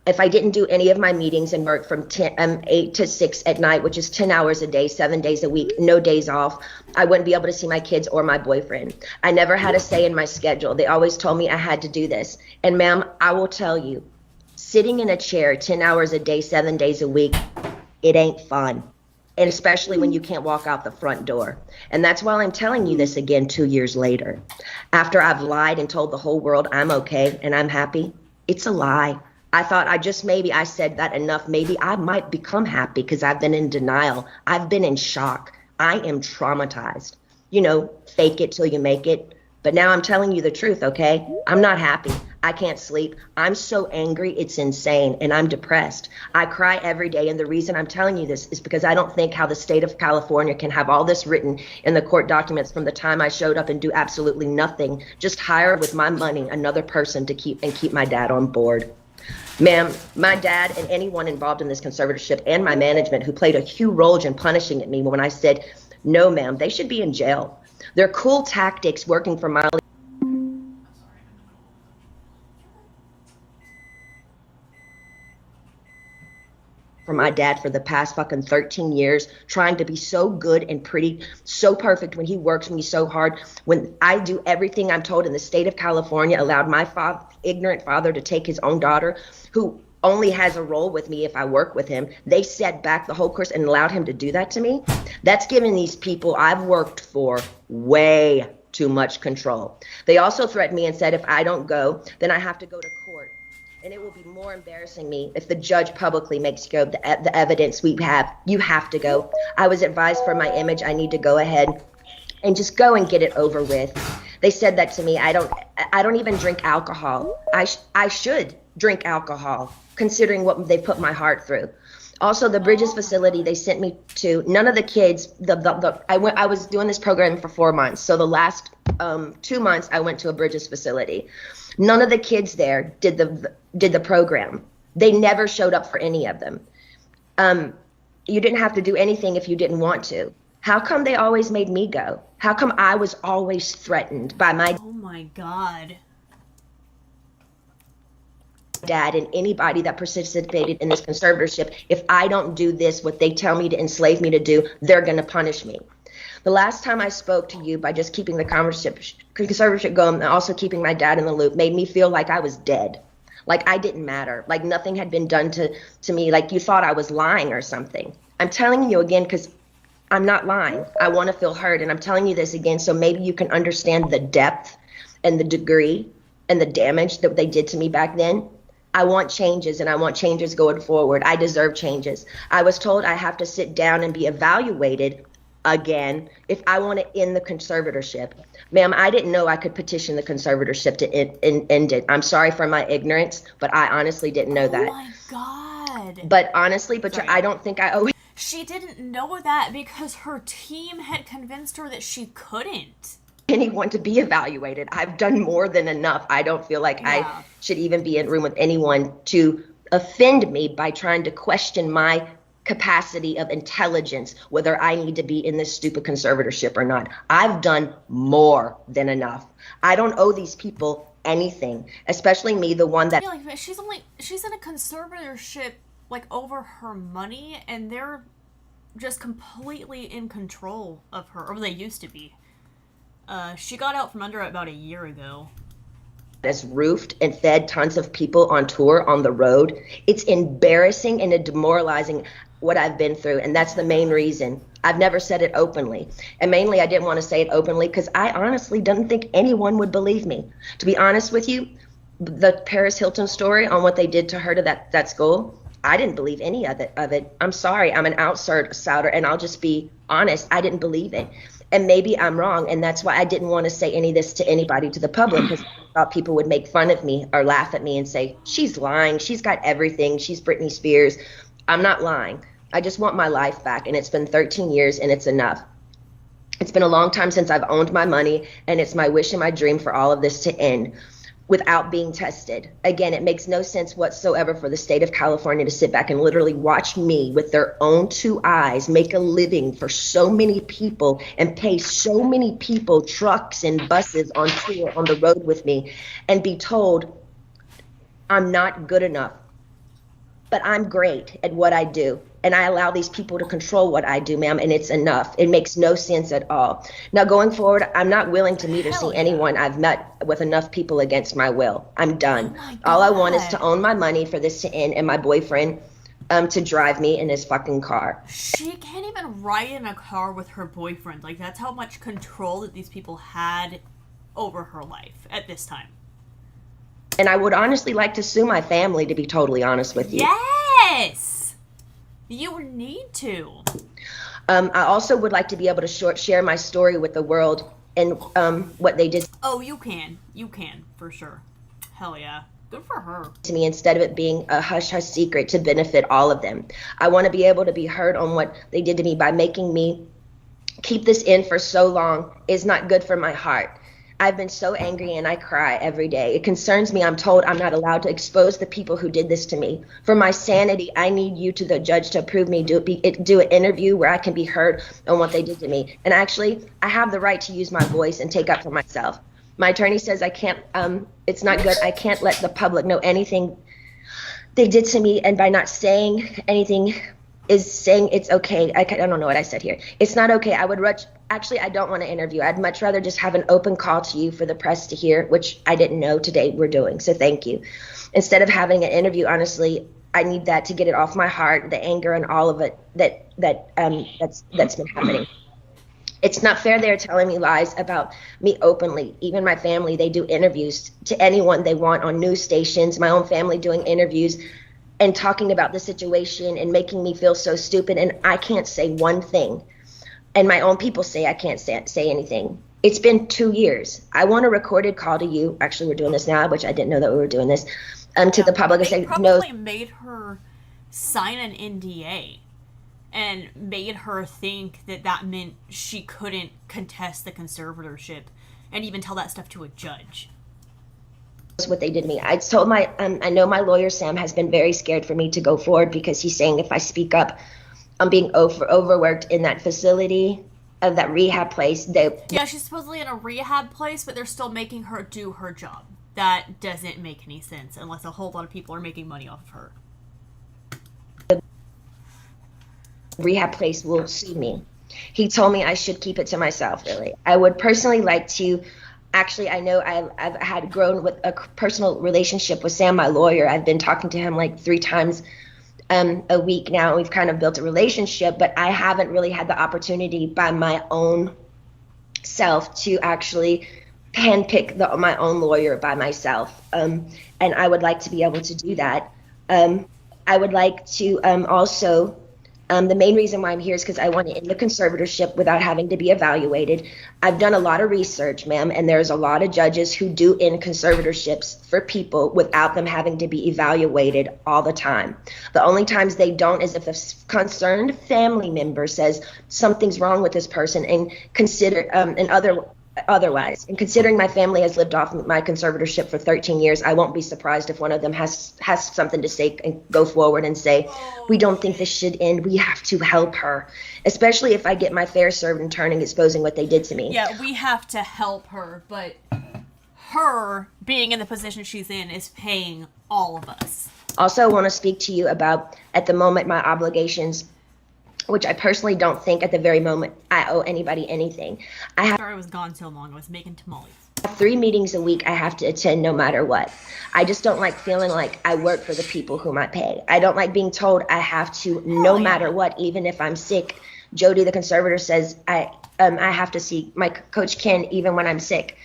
If I didn't do any of my meetings and work from 8 to 6 at night, which is 10 hours a day, 7 days a week, no days off, I wouldn't be able to see my kids or my boyfriend. I never had a say in my schedule. They always told me I had to do this. And ma'am, I will tell you, sitting in a chair 10 hours a day, 7 days a week, it ain't fun. And especially when you can't walk out the front door. And that's why I'm telling you this again 2 years later. After I've lied and told the whole world I'm okay and I'm happy, it's a lie. I thought I said that enough. Maybe I might become happy because I've been in denial. I've been in shock. I am traumatized. You know, fake it till you make it. But now I'm telling you the truth, okay? I'm not happy. I can't sleep. I'm so angry, it's insane, and I'm depressed. I cry every day, and the reason I'm telling you this is because I don't think how the state of California can have all this written in the court documents from the time I showed up and do absolutely nothing, just hire with my money another person to keep my dad on board. Ma'am, my dad and anyone involved in this conservatorship and my management who played a huge role in punishing at me when I said, no, ma'am, they should be in jail. They're cool tactics working for my... for my dad for the past fucking 13 years, trying to be so good and pretty, so perfect when he works me so hard. When I do everything I'm told in the state of California, allowed my ignorant father to take his own daughter, who only has a role with me if I work with him. They set back the whole course and allowed him to do that to me. That's giving these people I've worked for way too much control. They also threatened me and said if I don't go, then I have to go to court. And it will be more embarrassing me if the judge publicly makes you go the evidence we have. You have to go. I was advised for my image, I need to go ahead and just go and get it over with. They said that to me. I don't even drink alcohol. I should drink alcohol, considering what they put my heart through. Also, the Bridges facility they sent me to, none of the kids, I was doing this program for 4 months. So the last 2 months I went to a Bridges facility. None of the kids there did the program. They never showed up for any of them. You didn't have to do anything if you didn't want to. How come they always made me go? How come I was always threatened by my... Oh my God. ...dad and anybody that participated in this conservatorship? If I don't do this, what they tell me to enslave me to do, they're going to punish me. The last time I spoke to you by just keeping the conservatorship going and also keeping my dad in the loop made me feel like I was dead. Like I didn't matter. Like nothing had been done to me. Like you thought I was lying or something. I'm telling you again because I'm not lying. I want to feel heard. And I'm telling you this again so maybe you can understand the depth and the degree and the damage that they did to me back then. I want changes, and I want changes going forward. I deserve changes. I was told I have to sit down and be evaluated again if I want to end the conservatorship. Ma'am, I didn't know I could petition the conservatorship to end it. I'm sorry for my ignorance, but I honestly didn't know that. Oh my God. But honestly, I don't think I owe... She didn't know that because her team had convinced her that she couldn't. Anyone to be evaluated. I've done more than enough. I don't feel like I should even be in a room with anyone to offend me by trying to question my capacity of intelligence, whether I need to be in this stupid conservatorship or not. I've done more than enough. I don't owe these people anything, especially me, the one that... She's in a conservatorship like over her money, and they're just completely in control of her, or they used to be. She got out from under it about a year ago. Has roofed and fed tons of people on tour on the road. It's embarrassing and demoralizing. what I've been through, and that's the main reason. I've never said it openly, and mainly I didn't want to say it openly because I honestly didn't think anyone would believe me. To be honest with you, the Paris Hilton story on what they did to her to that school, I didn't believe any of it. I'm sorry, I'm an outsider, and I'll just be honest, I didn't believe it. And maybe I'm wrong, and that's why I didn't want to say any of this to anybody, to the public, because I thought people would make fun of me or laugh at me and say, she's lying, she's got everything, she's Britney Spears. I'm not lying. I just want my life back, and it's been 13 years, and it's enough. It's been a long time since I've owned my money, and it's my wish and my dream for all of this to end without being tested. Again, it makes no sense whatsoever for the state of California to sit back and literally watch me with their own 2 eyes make a living for so many people and pay so many people trucks and buses on tour on the road with me and be told I'm not good enough. But I'm great at what I do, and I allow these people to control what I do, ma'am, and it's enough. It makes no sense at all. Now, going forward, I'm not willing to meet or see anyone I've met with enough people against my will. I'm done. All I want is to own my money for this to end and my boyfriend to drive me in his fucking car. She can't even ride in a car with her boyfriend. Like, that's how much control that these people had over her life at this time. And I would honestly like to sue my family, to be totally honest with you. Yes! You need to. I also would like to be able to share my story with the world and what they did. Oh, you can. You can, for sure. Hell yeah. Good for her. To me, instead of it being a hush-hush secret to benefit all of them. I want to be able to be heard on what they did to me by making me keep this in for so long is not good for my heart. I've been so angry and I cry every day. It concerns me. I'm told I'm not allowed to expose the people who did this to me. For my sanity, I need you to the judge to approve me, do an interview where I can be heard on what they did to me. And actually, I have the right to use my voice and take up for myself. My attorney says I can't, it's not good. I can't let the public know anything they did to me. And by not saying anything is saying it's okay. I don't know what I said here. It's not okay. Actually, I don't want to interview. I'd much rather just have an open call to you for the press to hear, which I didn't know today we're doing. So thank you. Instead of having an interview, honestly, I need that to get it off my heart, the anger and all of it that's been happening. It's not fair they're telling me lies about me openly. Even my family, they do interviews to anyone they want on news stations, my own family doing interviews and talking about the situation and making me feel so stupid. And I can't say one thing. And my own people say I can't say anything. It's been 2 years. I want a recorded call to you. Actually, we're doing this now, which I didn't know that we were doing this. To the public and say, no. They probably made her sign an NDA and made her think that meant she couldn't contest the conservatorship and even tell that stuff to a judge. That's what they did to me. I told I know my lawyer, Sam, has been very scared for me to go forward because he's saying if I speak up, I'm being overworked in that facility, of that rehab place. Yeah, she's supposedly in a rehab place, but they're still making her do her job. That doesn't make any sense unless a whole lot of people are making money off of her. The rehab place will sue me. He told me I should keep it to myself, really. I would personally like to, actually, I know I've had grown with a personal relationship with Sam, my lawyer. I've been talking to him like 3 times a week now. We've kind of built a relationship, but I haven't really had the opportunity by my own self to actually handpick my own lawyer by myself. And I would like to be able to do that. I would like to also, the main reason why I'm here is because I want to end the conservatorship without having to be evaluated. I've done a lot of research, ma'am, and there's a lot of judges who do end conservatorships for people without them having to be evaluated all the time. The only times they don't is if a concerned family member says something's wrong with this person and consider otherwise. And considering my family has lived off my conservatorship for 13 years, I won't be surprised if one of them has something to say and go forward and say, we don't think this should end. We have to help her, especially if I get my fair served in turning exposing what they did to me. Yeah, we have to help her, but her being in the position she's in is paying all of us. Also, I want to speak to you about, at the moment, my obligations, which I personally don't think at the very moment I owe anybody anything. I was gone so long, I was making tamales. 3 meetings a week I have to attend no matter what. I just don't like feeling like I work for the people whom I pay. I don't like being told I have to, no matter what, even if I'm sick. Jody, the conservator, says I have to see my Coach Ken even when I'm sick.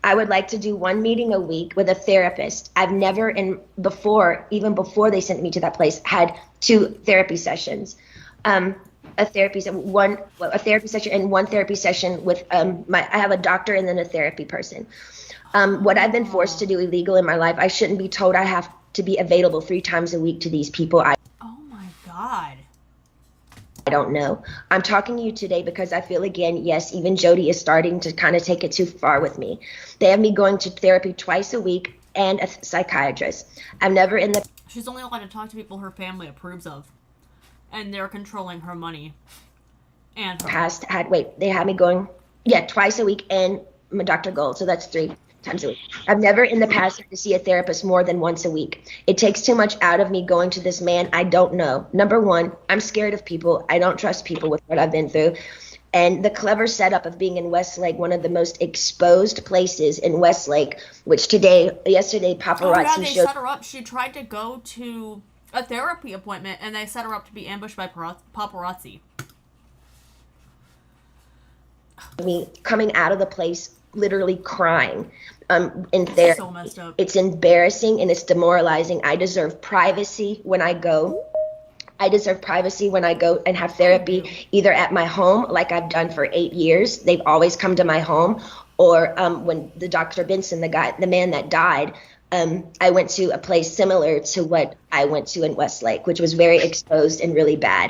I would like to do 1 meeting a week with a therapist. I've never, even before they sent me to that place, had 2 therapy sessions. A therapy session and 1 therapy session with I have a doctor and then a therapy person. What I've been forced to do illegal in my life, I shouldn't be told I have to be available 3 times a week to these people. Oh my God. I don't know. I'm talking to you today because I feel, again, yes, even Jody is starting to kind of take it too far with me. They have me going to therapy twice a week and a psychiatrist. I'm never in the... She's only allowed to talk to people her family approves of. And they're controlling her money. And her they had me going, twice a week and Dr. Gold. So that's 3 times a week. I've never in the past had to see a therapist more than once a week. It takes too much out of me going to this man I don't know. Number 1, I'm scared of people. I don't trust people with what I've been through. And the clever setup of being in Westlake, one of the most exposed places in Westlake, which yesterday paparazzi they showed. Set her up. She tried to go to a therapy appointment and they set her up to be ambushed by paparazzi. Me coming out of the place literally crying in therapy. So messed up. It's embarrassing and it's demoralizing. I deserve privacy when I go. I deserve privacy when I go and have therapy, either at my home, like I've done for 8 years. They've always come to my home. Or when the Dr. Benson, the man that died, I went to a place similar to what I went to in Westlake, which was very exposed and really bad.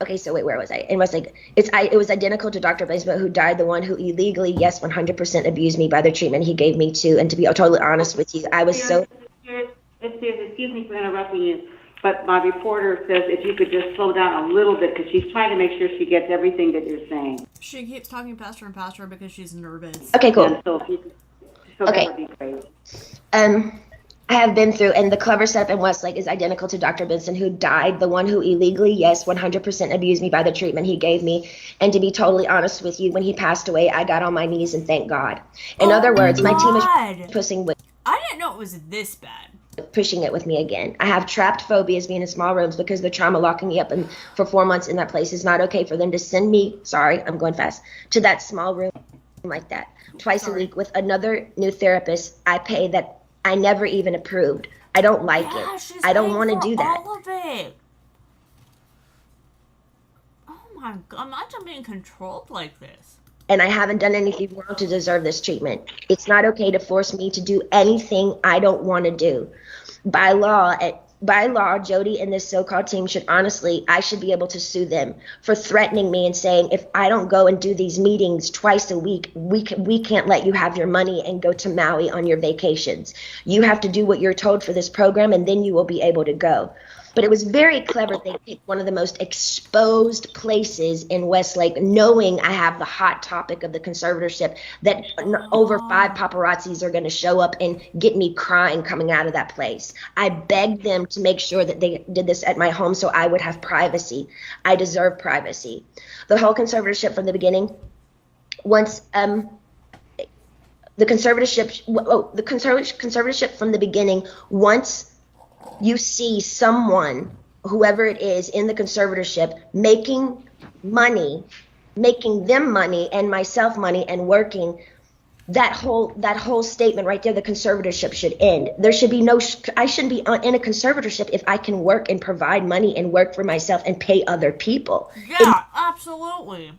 Okay, so wait, where was I? In Westlake, it was identical to Dr. Benson, who died, the one who illegally, 100% abused me by the treatment he gave me to. And to be totally honest with you, I was so... Excuse me for interrupting you, but my reporter says if you could just slow down a little bit because she's trying to make sure she gets everything that you're saying. She keeps talking faster and faster because she's nervous. Okay, cool. And so Okay. That would be great. I have been through, and the clever setup in Westlake is identical to Dr. Benson, who died, the one who illegally, 100% abused me by the treatment he gave me. And to be totally honest with you, when he passed away, I got on my knees and thanked God. In other words, my team is pushing with. I didn't know it was this bad. Pushing it with me again. I have trapped phobias being in small rooms because the trauma locking me up for 4 months in that place. Is not okay for them to send me, I'm going fast, to that small room like that twice a week with another new therapist I pay that I never even approved. I don't like it. I don't want to do that. All of it. Oh my God, imagine being controlled like this. And I haven't done anything wrong to deserve this treatment. It's not okay to force me to do anything I don't want to do. By law, Jody and this so-called team I should be able to sue them for threatening me and saying, if I don't go and do these meetings twice a week, we can't let you have your money and go to Maui on your vacations. You have to do what you're told for this program, and then you will be able to go. But it was very clever. They picked one of the most exposed places in Westlake, knowing I have the hot topic of the conservatorship, that over 5 paparazzis are going to show up and get me crying coming out of that place. I begged them to make sure that they did this at my home so I would have privacy. I deserve privacy. The whole conservatorship from the beginning, once the conservatorship from the beginning, once you see someone, whoever it is in the conservatorship, making them money and myself money and working, that whole statement right there, the conservatorship should end. There should be I shouldn't be in a conservatorship if I can work and provide money and work for myself and pay other people. Yeah, absolutely.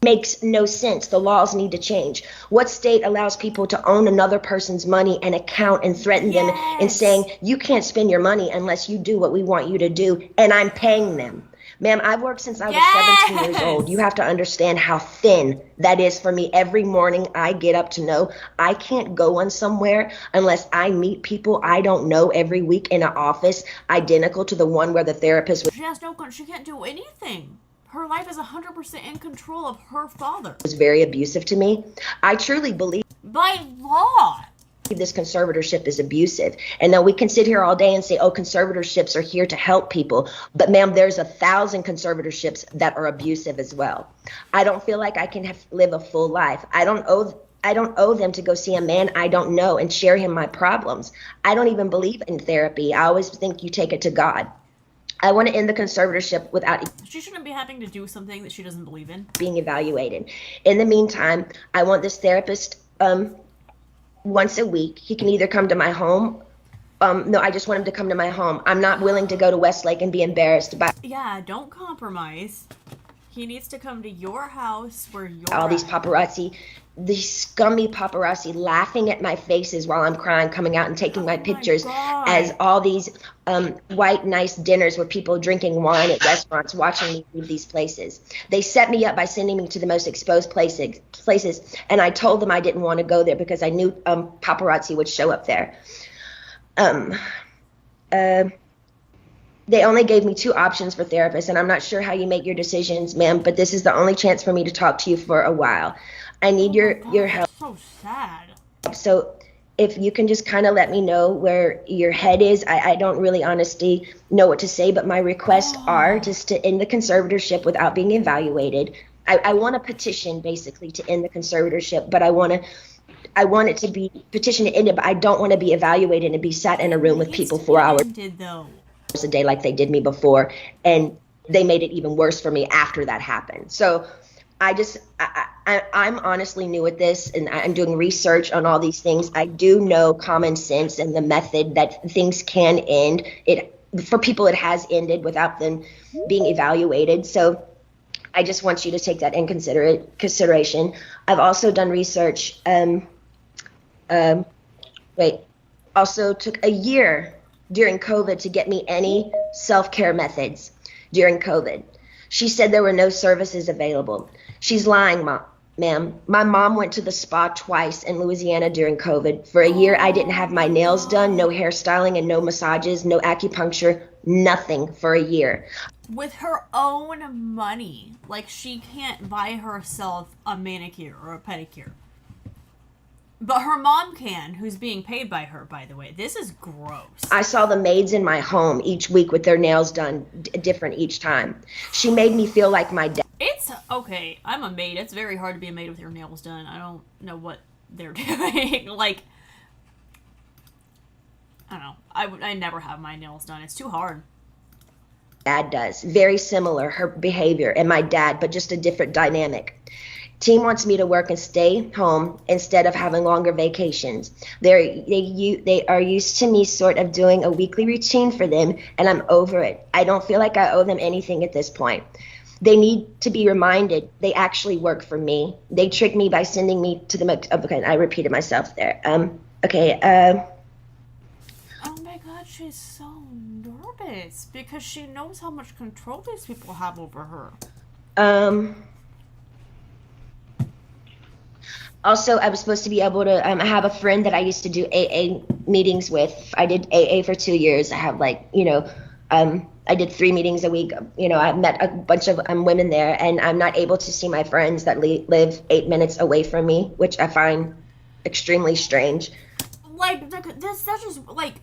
Makes no sense. The laws need to change. What state allows people to own another person's money and account and threaten them and saying, you can't spend your money unless you do what we want you to do, and I'm paying them? Ma'am, I've worked since I was 17 years old. You have to understand how thin that is for me. Every morning I get up to know I can't go on somewhere unless I meet people I don't know every week in an office identical to the one where the therapist she can't do anything. Her life is 100% in control of her father. Was very abusive to me. I truly believe by law this conservatorship is abusive. And now we can sit here all day and say, oh, conservatorships are here to help people. But ma'am, there's 1,000 conservatorships that are abusive as well. I don't feel like I can live a full life. I I don't owe them to go see a man I don't know and share him my problems. I don't even believe in therapy. I always think you take it to God. I want to end the conservatorship without She shouldn't be having to do something that she doesn't believe in. being evaluated. In the meantime, I want this therapist once a week. He can either come to my home. No, I just want him to come to my home. I'm not willing to go to Westlake and be embarrassed by Yeah, don't compromise. He needs to come to your house where you're all these paparazzi, these scummy paparazzi laughing at my faces while I'm crying, coming out and taking my pictures as all these white, nice dinners where people drinking wine at restaurants, watching me leave these places. They set me up by sending me to the most exposed places, and I told them I didn't want to go there because I knew paparazzi would show up there. They only gave me 2 options for therapists, and I'm not sure how you make your decisions, ma'am, but this is the only chance for me to talk to you for a while. I need your help. So sad. So if you can just kind of let me know where your head is. I don't really honestly know what to say, but my requests are just to end the conservatorship without being evaluated. I want a petition basically to end the conservatorship, but I want it to be petition to end it, but I don't want to be evaluated and be sat in a room with people 4 hours a day like they did me before, and they made it even worse for me after that happened. So I'm honestly new at this, and I'm doing research on all these things. I do know common sense and the method that things can end. For people, it has ended without them being evaluated. So I just want you to take that in consideration. I've also done research. Also took a year during COVID to get me any self-care methods during COVID. She said there were no services available. She's lying, ma'am. My mom went to the spa twice in Louisiana during COVID. For a year, I didn't have my nails done, no hairstyling and no massages, no acupuncture, nothing for a year. With her own money. Like, she can't buy herself a manicure or a pedicure. But her mom can, who's being paid by her, by the way. This is gross. I saw the maids in my home each week with their nails done different each time. She made me feel like my dad. It's okay. I'm a maid. It's very hard to be a maid with your nails done. I don't know what they're doing. Like, I don't know. I never have my nails done. It's too hard. Dad does. Very similar, her behavior, and my dad, but just a different dynamic. Team wants me to work and stay home instead of having longer vacations. They are used to me sort of doing a weekly routine for them, and I'm over it. I don't feel like I owe them anything at this point. They need to be reminded they actually work for me. They tricked me by sending me to the... Okay, I repeated myself there. Oh my god, she's so nervous because she knows how much control these people have over her. Also, I was supposed to be able to have a friend that I used to do AA meetings with. I did AA for 2 years. I have I did 3 meetings a week. I met a bunch of women there, and I'm not able to see my friends that live 8 minutes away from me, which I find extremely strange. Like, that's just, like,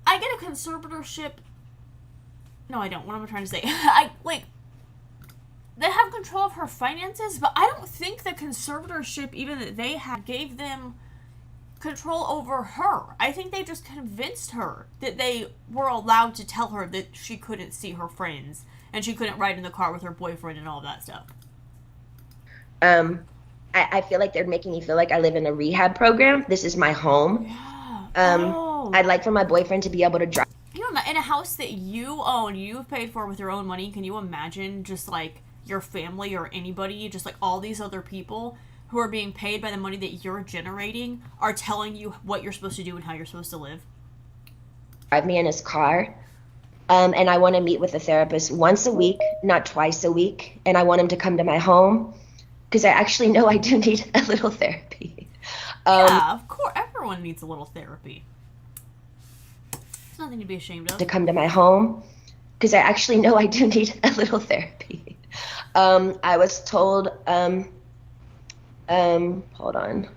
I get a conservatorship. No, I don't. What am I trying to say? They have control of her finances, but I don't think the conservatorship, even that they had, gave them control over her. I think they just convinced her that they were allowed to tell her that she couldn't see her friends and she couldn't ride in the car with her boyfriend and all that stuff. I feel like they're making me feel like I live in a rehab program. This is my home. Yeah. I'd like for my boyfriend to be able to drive. In a house that you own, you've paid for with your own money, can you imagine just like your family or anybody, just like all these other people who are being paid by the money that you're generating are telling you what you're supposed to do and how you're supposed to live? Drive me in his car. And I want to meet with a therapist once a week, not twice a week. And I want him to come to my home because I actually know I do need a little therapy. Yeah, of course. Everyone needs a little therapy. It's nothing to be ashamed of. To come to my home because I actually know I do need a little therapy. I was told, hold on.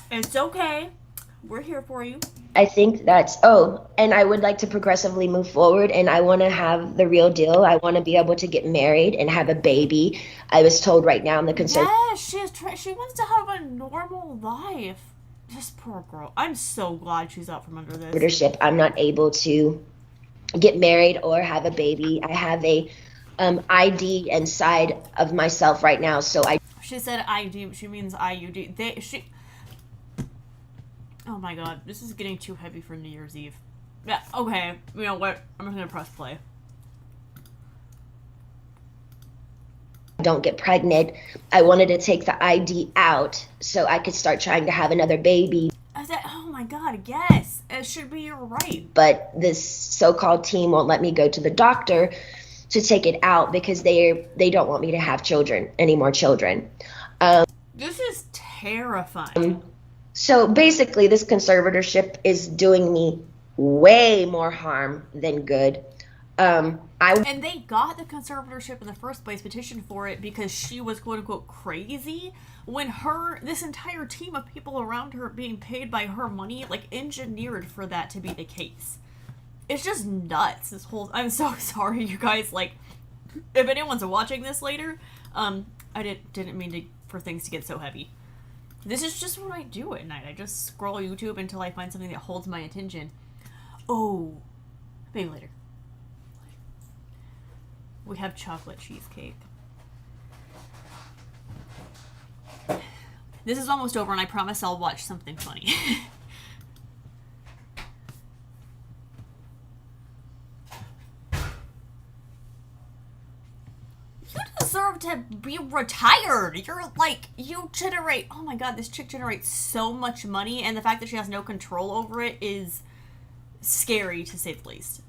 It's okay. We're here for you. I think that's, and I would like to progressively move forward, and I want to have the real deal. I want to be able to get married and have a baby. I was told right now in the Yes, she wants to have a normal life. This poor girl. I'm so glad she's out from under this. conservatorship, I'm not able to get married or have a baby. I have a ID inside of myself right now, so She said ID, she means IUD. Oh my god, this is getting too heavy for New Year's Eve. Yeah, okay, you know what? I'm just gonna press play. don't get pregnant. I wanted to take the ID out so I could start trying to have another baby. Oh my god, yes, it should be your right. But this so-called team won't let me go to the doctor to take it out because they don't want me to have children, any more children. This is terrifying. So basically, this conservatorship is doing me way more harm than good. And they got the conservatorship in the first place, petitioned for it because she was quote unquote crazy, when this entire team of people around her being paid by her money, like, engineered for that to be the case. It's just nuts, this whole, I'm so sorry, you guys, like, if anyone's watching this later, I didn't mean for things to get so heavy. This is just what I do at night. I just scroll YouTube until I find something that holds my attention. Oh, maybe later. We have chocolate cheesecake. This is almost over, and I promise I'll watch something funny. You deserve to be retired. You're like, you generate, oh my god, this chick generates so much money, and the fact that she has no control over it is scary, to say the least.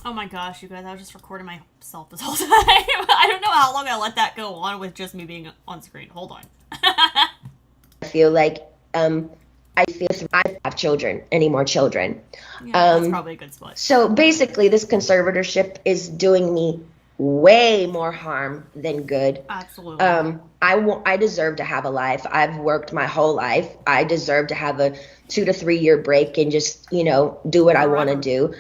Oh my gosh, you guys, I was just recording myself this whole time. I don't know how long I let that go on with just me being on screen. Hold on. I feel like I have children, any more children. Yeah, that's probably a good spot. So basically, this conservatorship is doing me way more harm than good. Absolutely. I deserve to have a life. I've worked my whole life. I deserve to have a 2 to 3 year break and just, do what I want to do.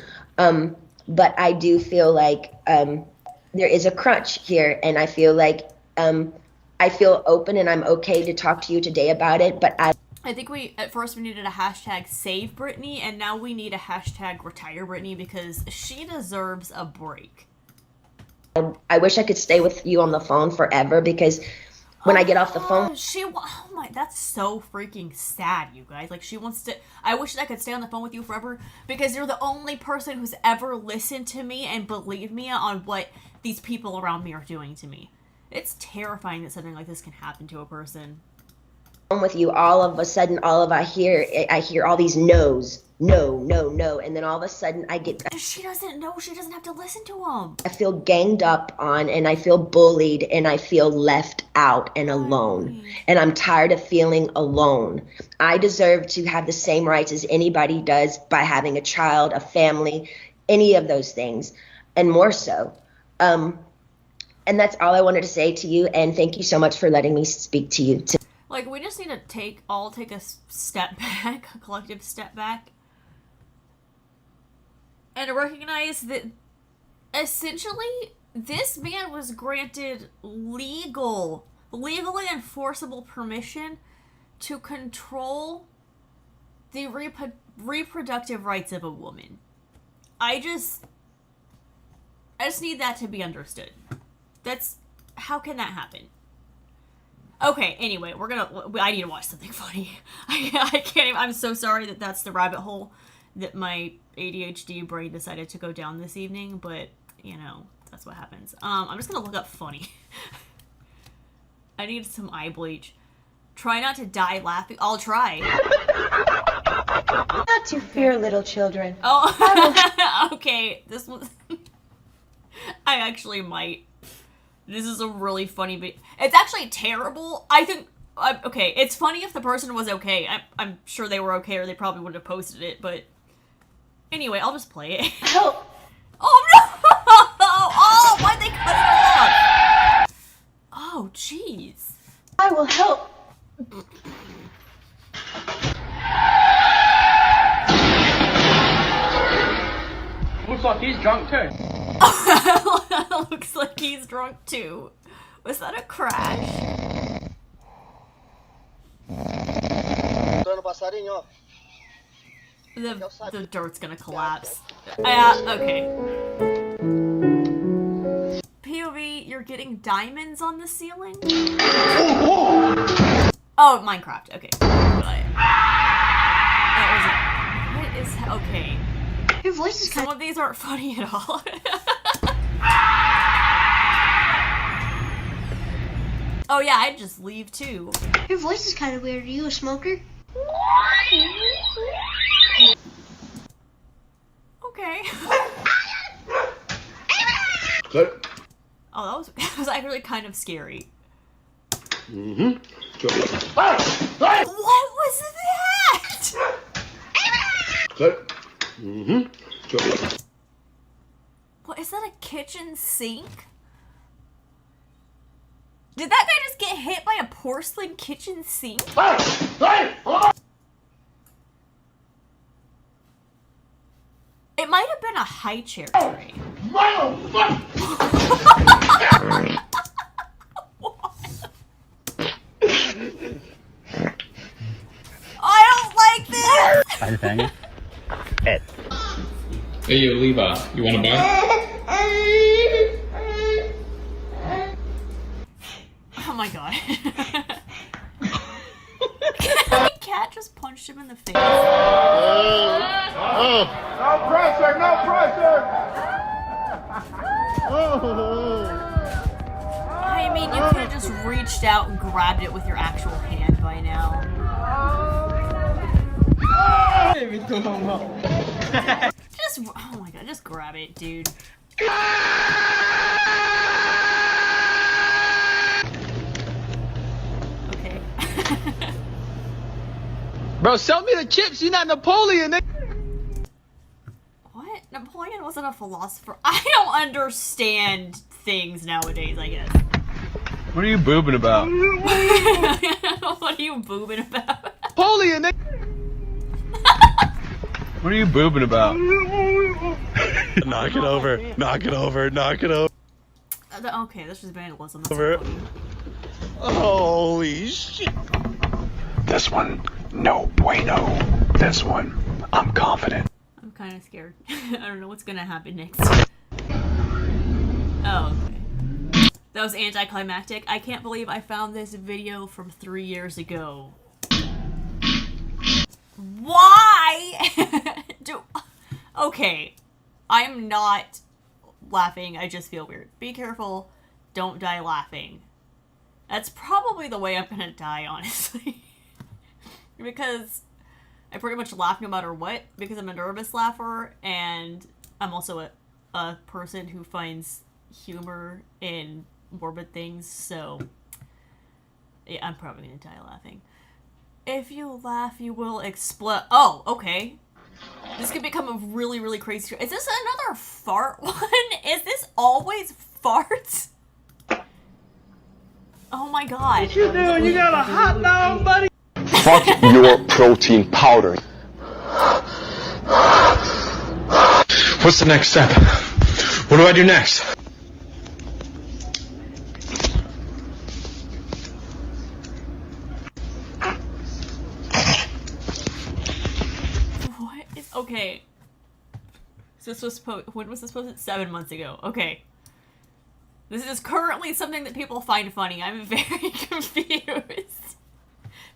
But I do feel like there is a crunch here, and I feel like I feel open and I'm okay to talk to you today about it. But I think at first we needed a hashtag save Britney, and now we need a hashtag retire Britney, because she deserves a break. I wish I could stay with you on the phone forever, because when I get off the phone, oh my, that's so freaking sad, you guys. Like, she wants to, I wish I could stay on the phone with you forever, because you're the only person who's ever listened to me and believed me on what these people around me are doing to me. It's terrifying that something like this can happen to a person. With you, all of a sudden, I hear all these no's, no, and then all of a sudden I get. She doesn't know. She doesn't have to listen to them. I feel ganged up on, and I feel bullied, and I feel left out and alone, and I'm tired of feeling alone. I deserve to have the same rights as anybody does by having a child, a family, any of those things, and more so. And that's all I wanted to say to you, and thank you so much for letting me speak to you. Like, we just need to take a step back, a collective step back, and recognize that essentially this man was granted legally enforceable permission to control the reproductive rights of a woman. I just need that to be understood. How can that happen? Okay, anyway, I need to watch something funny. I can't even, I'm so sorry that that's the rabbit hole that my ADHD brain decided to go down this evening, but, that's what happens. I'm just gonna look up funny. I need some eye bleach. Try not to die laughing. I'll try. Not to fear little children. Oh, okay, this was... I actually might. This is a really funny video. It's actually terrible. I think, okay, it's funny if the person was okay. I'm sure they were okay, or they probably would have posted it, but anyway, I'll just play it. Help! Oh no! Oh, why'd they they cut it off? Oh, jeez. I will help. Looks like he's drunk too. Looks like he's drunk too. Was that a crash? The dirt's gonna collapse. Okay. POV, you're getting diamonds on the ceiling? Oh, Minecraft. Okay. That was it. What is... Okay. Your voice is Some of these aren't funny at all. Oh yeah, I'd just leave too. Your voice is kind of weird. Are you a smoker? Okay. Good. Oh, that was actually kind of scary. Mm-hmm. What was that? Good. Mm-hmm. What, is that a kitchen sink? Did that guy just get hit by a porcelain kitchen sink? It might have been a high chair tray. I don't like this! Nathaniel? Hey, yo, Levi, you wanna buy? Oh my god. The cat just punched him in the face. No pressure, no pressure! I mean, you could have just reached out and grabbed it with your actual hand by now. Just, oh my god, just grab it, dude. Okay. Bro, sell me the chips. You're not Napoleon. What? Napoleon wasn't a philosopher. I don't understand things nowadays, I guess. What are you boobing about? What are you boobing about? Napoleon. What are you boobing about? Knock it over. Knock it over. Knock it over. Okay, this is vandalism. That's so funny. Holy shit. This one, no bueno. This one, I'm confident. I'm kind of scared. I don't know what's gonna happen next. Oh, okay. That was anticlimactic. I can't believe I found this video from 3 years ago. Why? Okay. I'm not laughing. I just feel weird. Be careful. Don't die laughing. That's probably the way I'm gonna die, honestly. Because I pretty much laugh no matter what, because I'm a nervous laugher, and I'm also a person who finds humor in morbid things, so yeah, I'm probably gonna die laughing. If you laugh, you will explode. Oh, okay. This could become a really, really crazy... Is this another fart one? Is this always farts? Oh my god. What you doing? You got a hot dog, buddy? Fuck your protein powder. What's the next step? What do I do next? What is... Okay. So this was when was this posted? 7 months ago. Okay. This is currently something that people find funny. I'm very confused.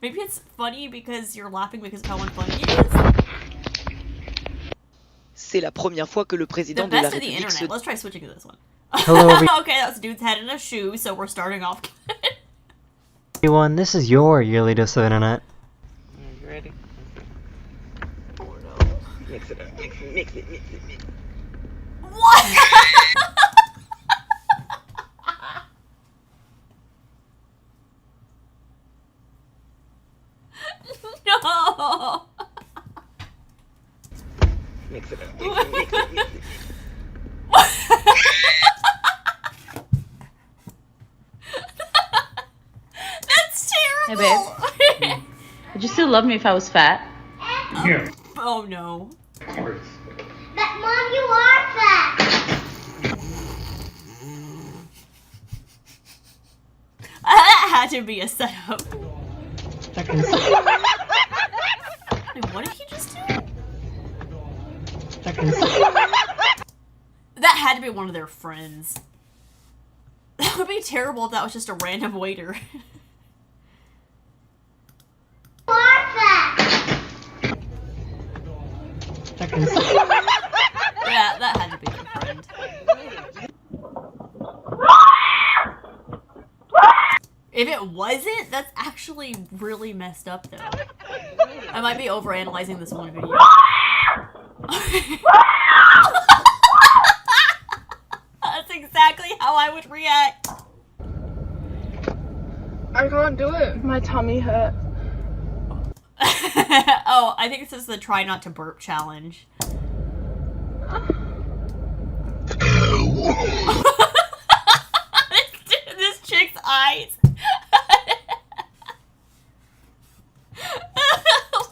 Maybe it's funny because you're laughing because of how unfunny it is. C'est la première fois que le président The de la best of the République internet. se... Let's try switching to this one. Hello, Okay, that was a dude's head in a shoe, so we're starting off. everyone. This is your yearly dose of internet. You ready? Oh no. Mix it up. Mix it, mix it, mix it, mix it. What? No. Mix it up. Mix it, mix it, mix it. Would you still love me if I was fat? Yeah. Oh no. But Mom, you are fat. That had to be a setup. Wait, what did he just do? That had to be one of their friends. That would be terrible if that was just a random waiter. You are fat. Yeah, that had to be their friend. If it wasn't, that's actually really messed up, though. I might be overanalyzing this one video. That's exactly how I would react. I can't do it. My tummy hurts. Oh, I think this is the try not to burp challenge. This chick's eyes.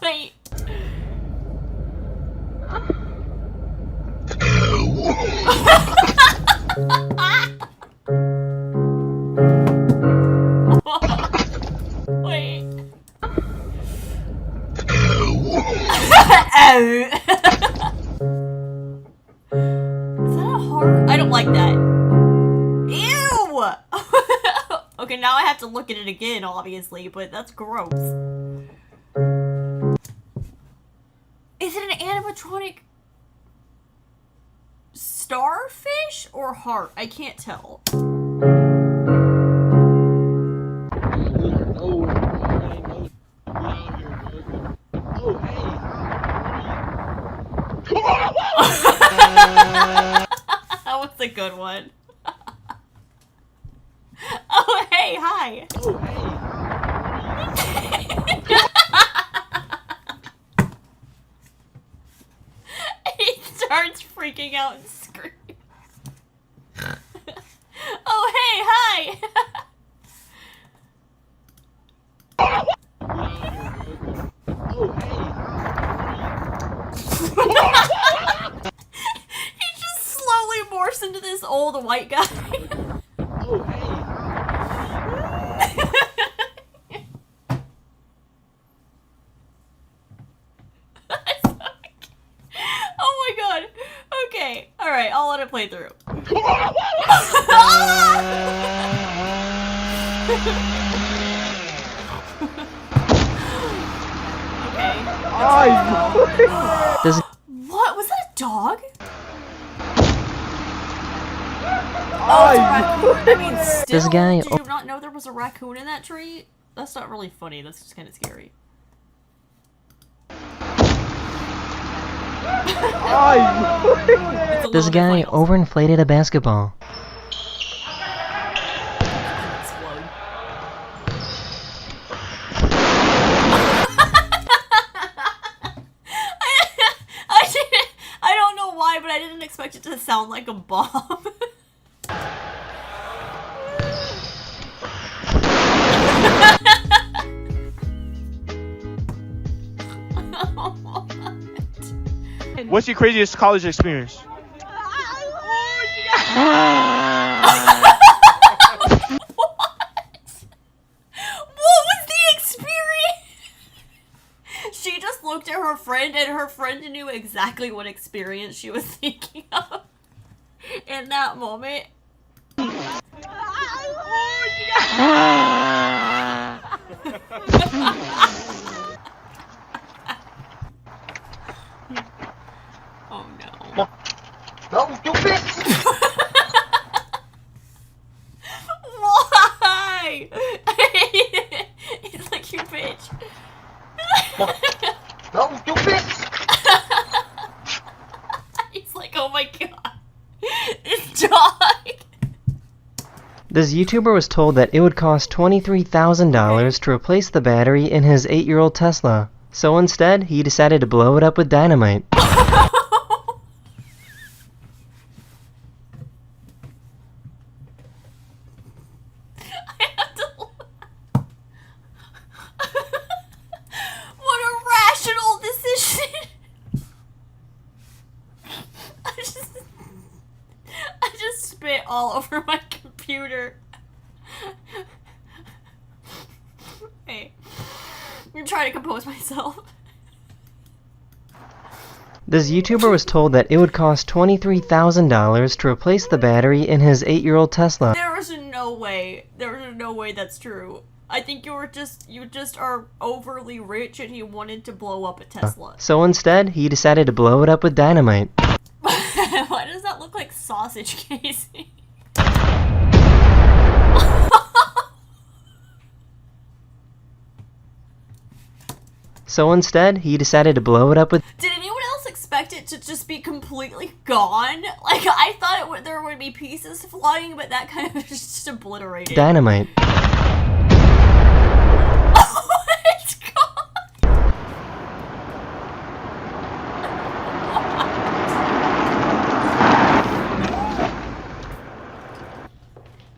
Wait. Wait. Is that a heart? I don't like that. Ew! Okay, now I have to look at it again, obviously, but that's gross. Is it an animatronic starfish or heart? I can't tell. That was a good one. Oh, hey, hi. Oh, hey. He starts freaking out and screaming. Oh, hey, hi. He just slowly morphs into this old white guy. Oh, hey. Oh my god. Okay. Alright, I'll let it play through. What? Was that a dog? Oh, it's a raccoon. I mean, still, This guy- did you not know there was a raccoon in that tree? That's not really funny. That's just kind of scary. This guy overinflated a basketball. I don't know why, but I didn't expect it to sound like a bomb. What's your craziest college experience? What was the experience? She just looked at her friend, and her friend knew exactly what experience she was thinking of in that moment. Oh no. No, stupid! Why? He's like, you bitch. No, stupid! He's like, oh my god. This dog. This YouTuber was told that it would cost $23,000 to replace the battery in his 8-year-old Tesla. So instead, he decided to blow it up with dynamite. all over my computer. Hey, I'm trying to compose myself. This YouTuber was told that it would cost $23,000 to replace the battery in his 8-year-old Tesla. There is no way that's true. I think you just are overly rich and he wanted to blow up a Tesla. So instead, he decided to blow it up with dynamite. Why does that look like sausage casing? So instead, he decided to blow it up with... Did anyone else expect it to just be completely gone? Like, I thought there would be pieces flying, but that kind of just obliterated. Dynamite. Oh, it's gone!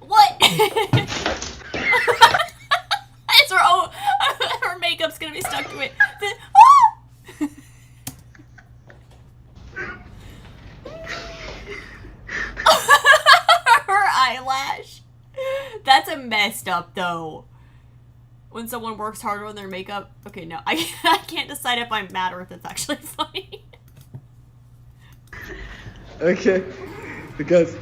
What? It's her makeup's gonna be stuck to it. Her eyelash. That's a messed up though. When someone works harder on their makeup. Okay, no, I can't decide if I'm mad or if it's actually funny. Okay, because.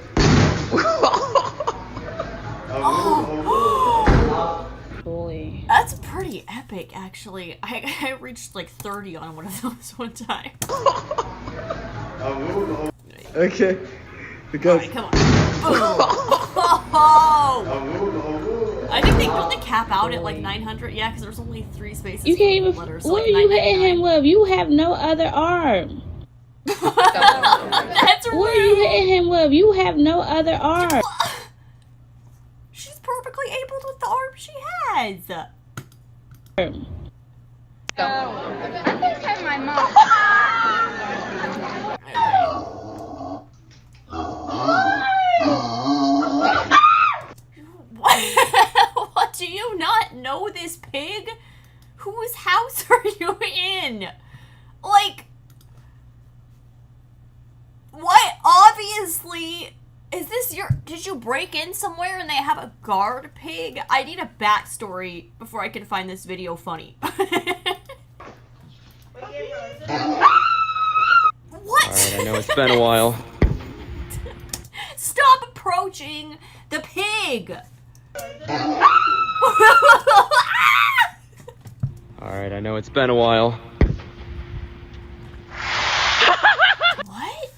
Holy. That's pretty epic, actually. I reached like 30 on one of those one time. Okay, because. Alright, come on. Oh! I think don't they cap out at like 900? Yeah, because there's only 3 spaces. You can't even. Letters, so What like are you hitting him with? You have no other arm. That's rude. What are you hitting him with? You have no other arm. She's perfectly able with the arm she has. I think I'm my mom. What? Do you not know this pig? Whose house are you in? Like, what? Obviously, is this did you break in somewhere and they have a guard pig? I need a backstory before I can find this video funny. What? Alright, I know it's been a while. Stop approaching the pig! Alright, I know it's been a while. What?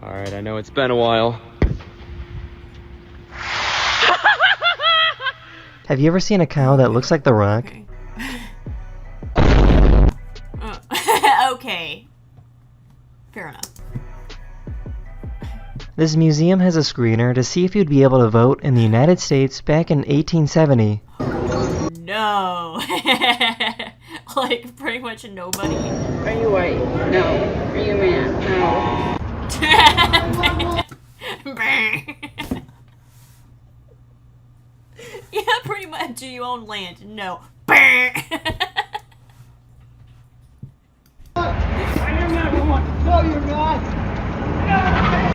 Alright, I know it's been a while. Have you ever seen a cow that looks like The Rock? Okay. Fair enough. This museum has a screener to see if you'd be able to vote in the United States back in 1870. No. Like, pretty much nobody. Are you white? No. Are you man? No. Yeah, pretty much. Do you own land? No. No, you're not.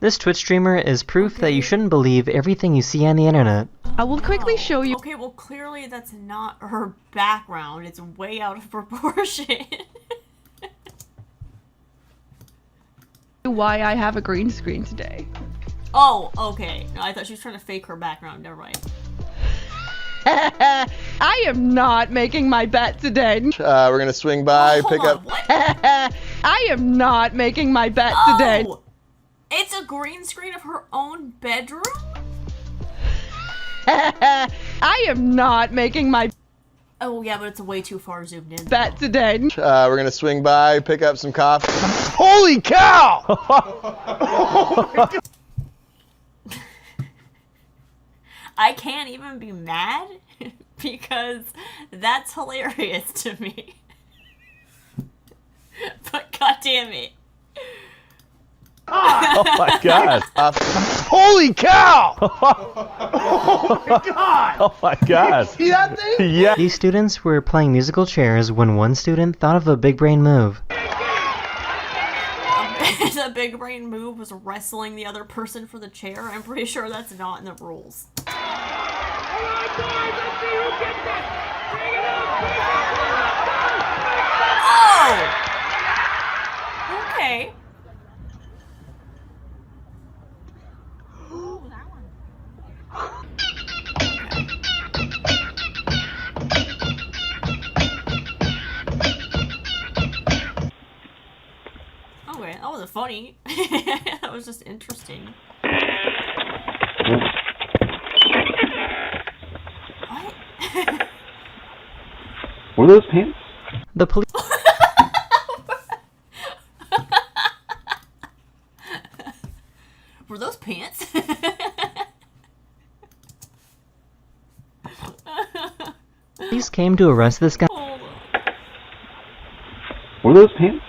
This Twitch streamer is proof that you shouldn't believe everything you see on the internet. I will quickly show you. Okay, well, clearly that's not her background. It's way out of proportion. Why I have a green screen today. Oh, okay. No, I thought she was trying to fake her background. Never mind. I am not making my bet today. We're gonna swing by, pick up. I am not making my bet today. It's a green screen of her own bedroom? I am not making my Oh, yeah, but it's way too far zoomed in. bet today. We're gonna swing by, pick up some coffee. Holy cow! I can't even be mad because that's hilarious to me. But goddamn it. Oh my god. Holy cow! Oh my god. Oh my god. See that thing? Yeah. These students were playing musical chairs when one student thought of a big brain move. the big brain move was wrestling the other person for the chair. I'm pretty sure that's not in the rules. Oh! Okay. Okay, that wasn't funny. That was just interesting. What? Were those pants? The police. Were those pants? Police came to arrest this guy. Were those pants?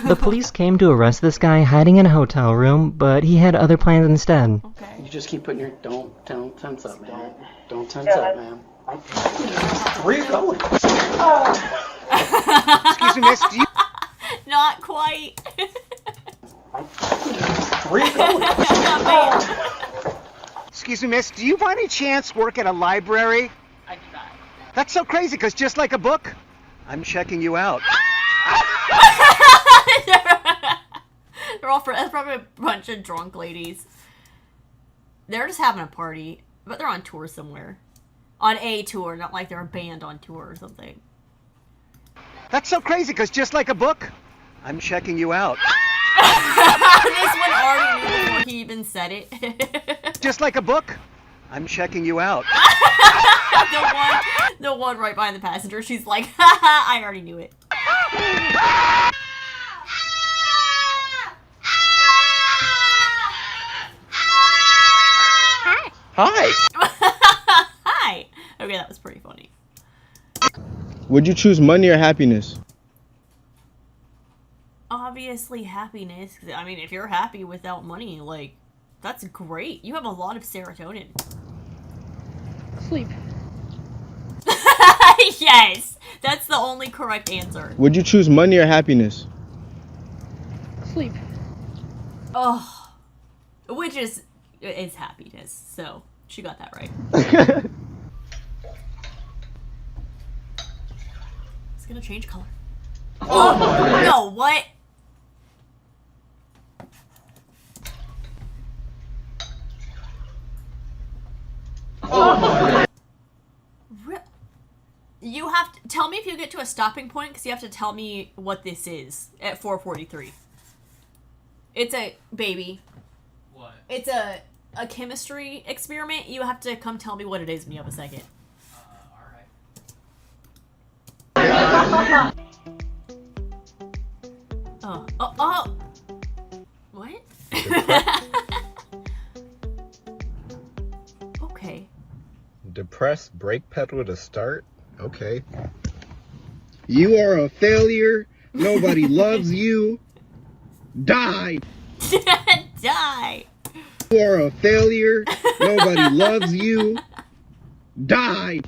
The police came to arrest this guy hiding in a hotel room, but he had other plans instead. You just keep putting your don't tense up, man. Don't tense up, man. Where are you going? Excuse me, miss, do you... Not quite. Where are you going? Excuse me, miss, do you by any chance work at a library? I do not. That's so crazy, because just like a book, I'm checking you out. They're all that's probably a bunch of drunk ladies. They're just having a party, but they're on tour somewhere. On a tour, not like they're a band on tour or something. That's so crazy, because just like a book, I'm checking you out. This one already knew before he even said it. Just like a book, I'm checking you out. the one right behind the passenger, she's like, haha, I already knew it. Hi. Hi. Okay, that was pretty funny. Would you choose money or happiness? Obviously happiness. I mean, if you're happy without money, like, that's great. You have a lot of serotonin. Sleep. Yes! That's the only correct answer. Would you choose money or happiness? Sleep. Oh. Which is happiness, so she got that right. It's gonna change color. Oh! No, what? You have to tell me if you get to a stopping point, because you have to tell me what this is at 4:43. It's a baby. What? It's a chemistry experiment. You have to come tell me what it is when you have a second. Alright. Oh. What? Okay. Depress brake pedal to start? Okay. You are a failure. Nobody loves you. Die. Die. You are a failure. Nobody loves you. Die.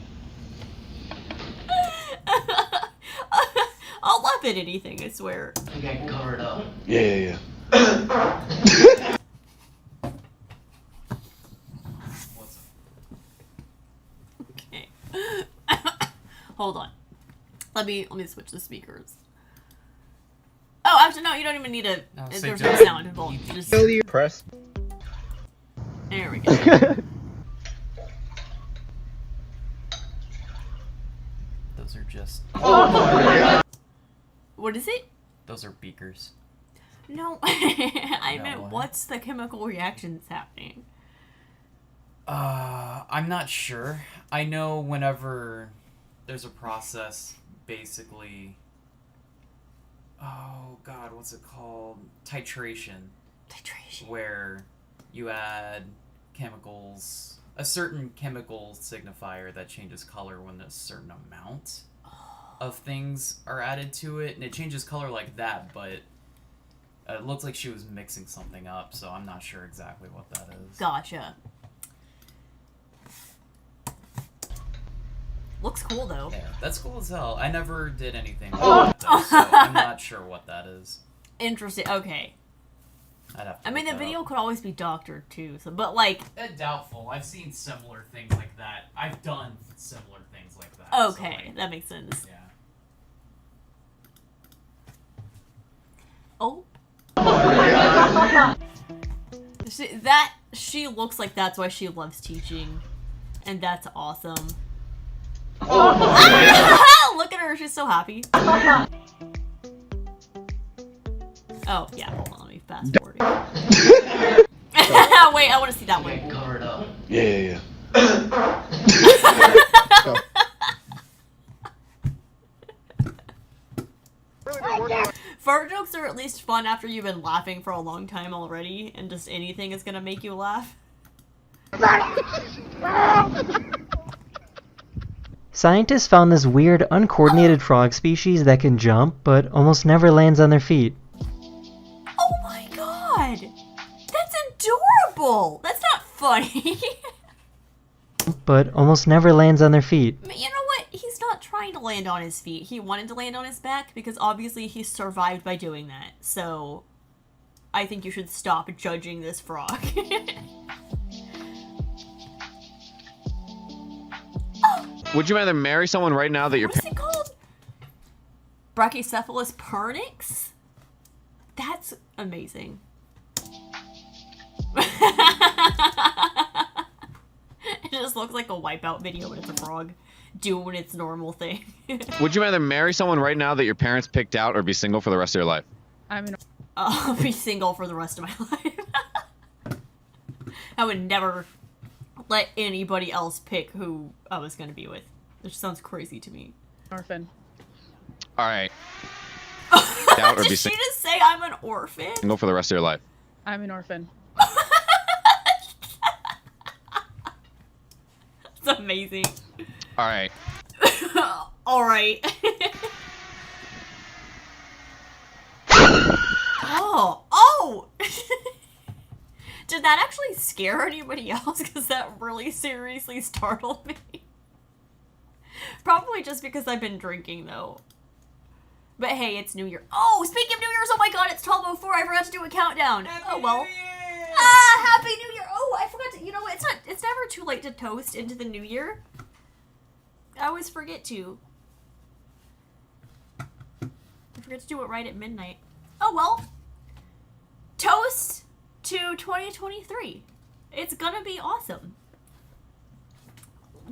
I'll laugh at anything, I swear. I think I can cover it up. Yeah. Okay. Hold on. Let me switch the speakers. Oh, actually, no, you don't even need a. There's no sound involved. Just press. There we go. Those are just... What is it? Those are beakers. No, I No, meant what? what's the chemical reaction that's happening? I'm not sure. I know whenever there's a process, basically... Oh, God, what's it called? Titration. Titration. Where you add chemicals, a certain chemical signifier that changes color when a certain amount of things are added to it, and it changes color like that, but it looks like she was mixing something up, so I'm not sure exactly what that is. Gotcha. Looks cool, though. Yeah, that's cool as hell. I never did anything with that, though, so I'm not sure what that is. Interesting. Okay. I'd have to I mean, look the that video up. could always be doctored too. So, but like, Doubtful. I've seen similar things like that. I've done similar things like that. okay, so, like, that makes sense. yeah. Oh. She looks like that's why she loves teaching, and that's awesome. Look at her, she's so happy. Oh yeah, hold on, let me fast forward. Wait, I want to see that one. Yeah. Fart jokes are at least fun after you've been laughing for a long time already, and just anything is gonna make you laugh. Scientists found this weird, uncoordinated frog species that can jump, but almost never lands on their feet. Oh my god! That's adorable! That's not funny. But almost never lands on their feet. You know what? He's not trying to land on his feet. He wanted to land on his back because obviously he survived by doing that. So, I think you should stop judging this frog. Would you rather marry someone right now that you're... What is it called? Brachycephalus pernix? That's amazing. It just looks like a Wipeout video, but it's a frog doing its normal thing. Would you rather marry someone right now that your parents picked out or be single for the rest of your life? I'll be single for the rest of my life. I would never let anybody else pick who I was going to be with. Which sounds crazy to me. Orphan. All right. Out or Did be she just say I'm an orphan? single for the rest of your life? I'm an orphan. That's amazing. All right. Alright. Oh! Did that actually scare anybody else? Because that really seriously startled me. Probably just because I've been drinking, though. But hey, it's New Year. Oh, speaking of New Year's, oh my god, it's 12:04. I forgot to do a countdown. Oh well. Happy New Year! Oh, I forgot to. You know, it's never too late to toast into the New Year. I always forget to. I forget to do it right at midnight. Oh well. Toast to 2023. It's gonna be awesome.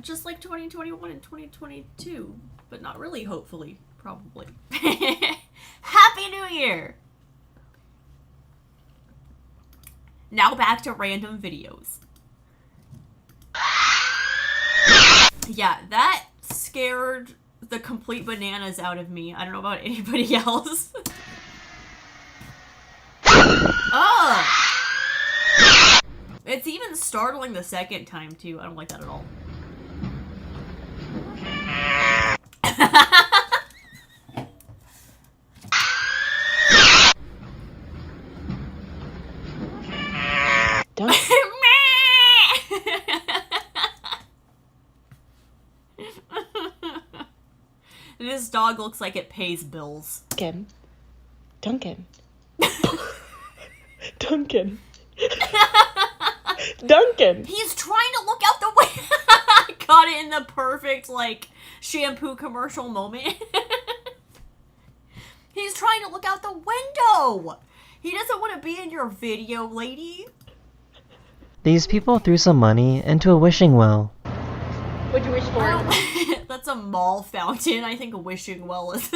Just like 2021 and 2022, but not really, hopefully. Probably. Happy New Year! Now back to random videos. Yeah, that scared the complete bananas out of me. I don't know about anybody else. Oh! It's even startling the second time, too. I don't like that at all. This dog looks like it pays bills. Duncan. Duncan. He's trying to look out the window. I got it in the perfect, like, shampoo commercial moment. He's trying to look out the window. He doesn't want to be in your video, lady. These people threw some money into a wishing well. What'd you wish for? That's a mall fountain. I think a wishing well is...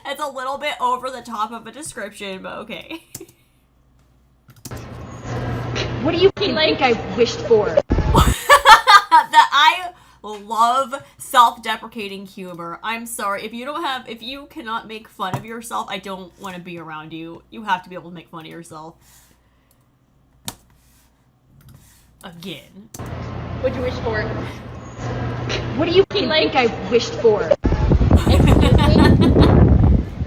It's a little bit over the top of a description, but okay. What do you think I wished for? That I love self-deprecating humor. I'm sorry. If you cannot make fun of yourself, I don't want to be around you. You have to be able to make fun of yourself. Again. What'd you wish for? What do you think I wished for? Excuse me?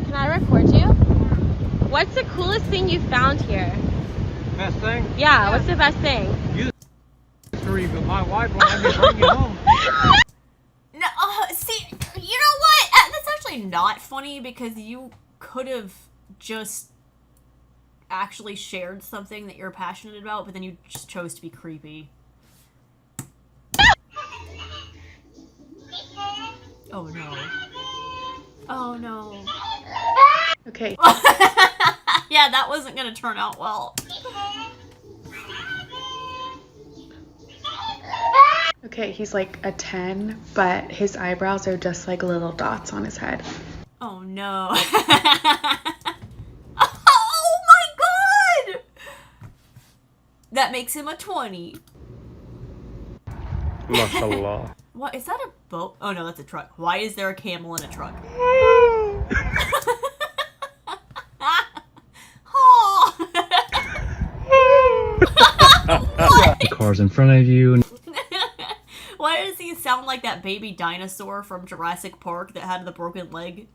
Can I record you? What's the coolest thing you found here? Best thing? Yeah, what's the best thing? But my wife won't let me bring you home. No, see, you know what? That's actually not funny because you could have just actually shared something that you're passionate about, but then you just chose to be creepy. Oh no. Oh no. Okay. Yeah, that wasn't gonna turn out well. Okay, he's like a 10, but his eyebrows are just like little dots on his head. Oh no. Oh my god! That makes him a 20. Mashallah. What, is that a boat? Oh no, that's a truck. Why is there a camel in a truck? The car's in front of you. Why does he sound like that baby dinosaur from Jurassic Park that had the broken leg?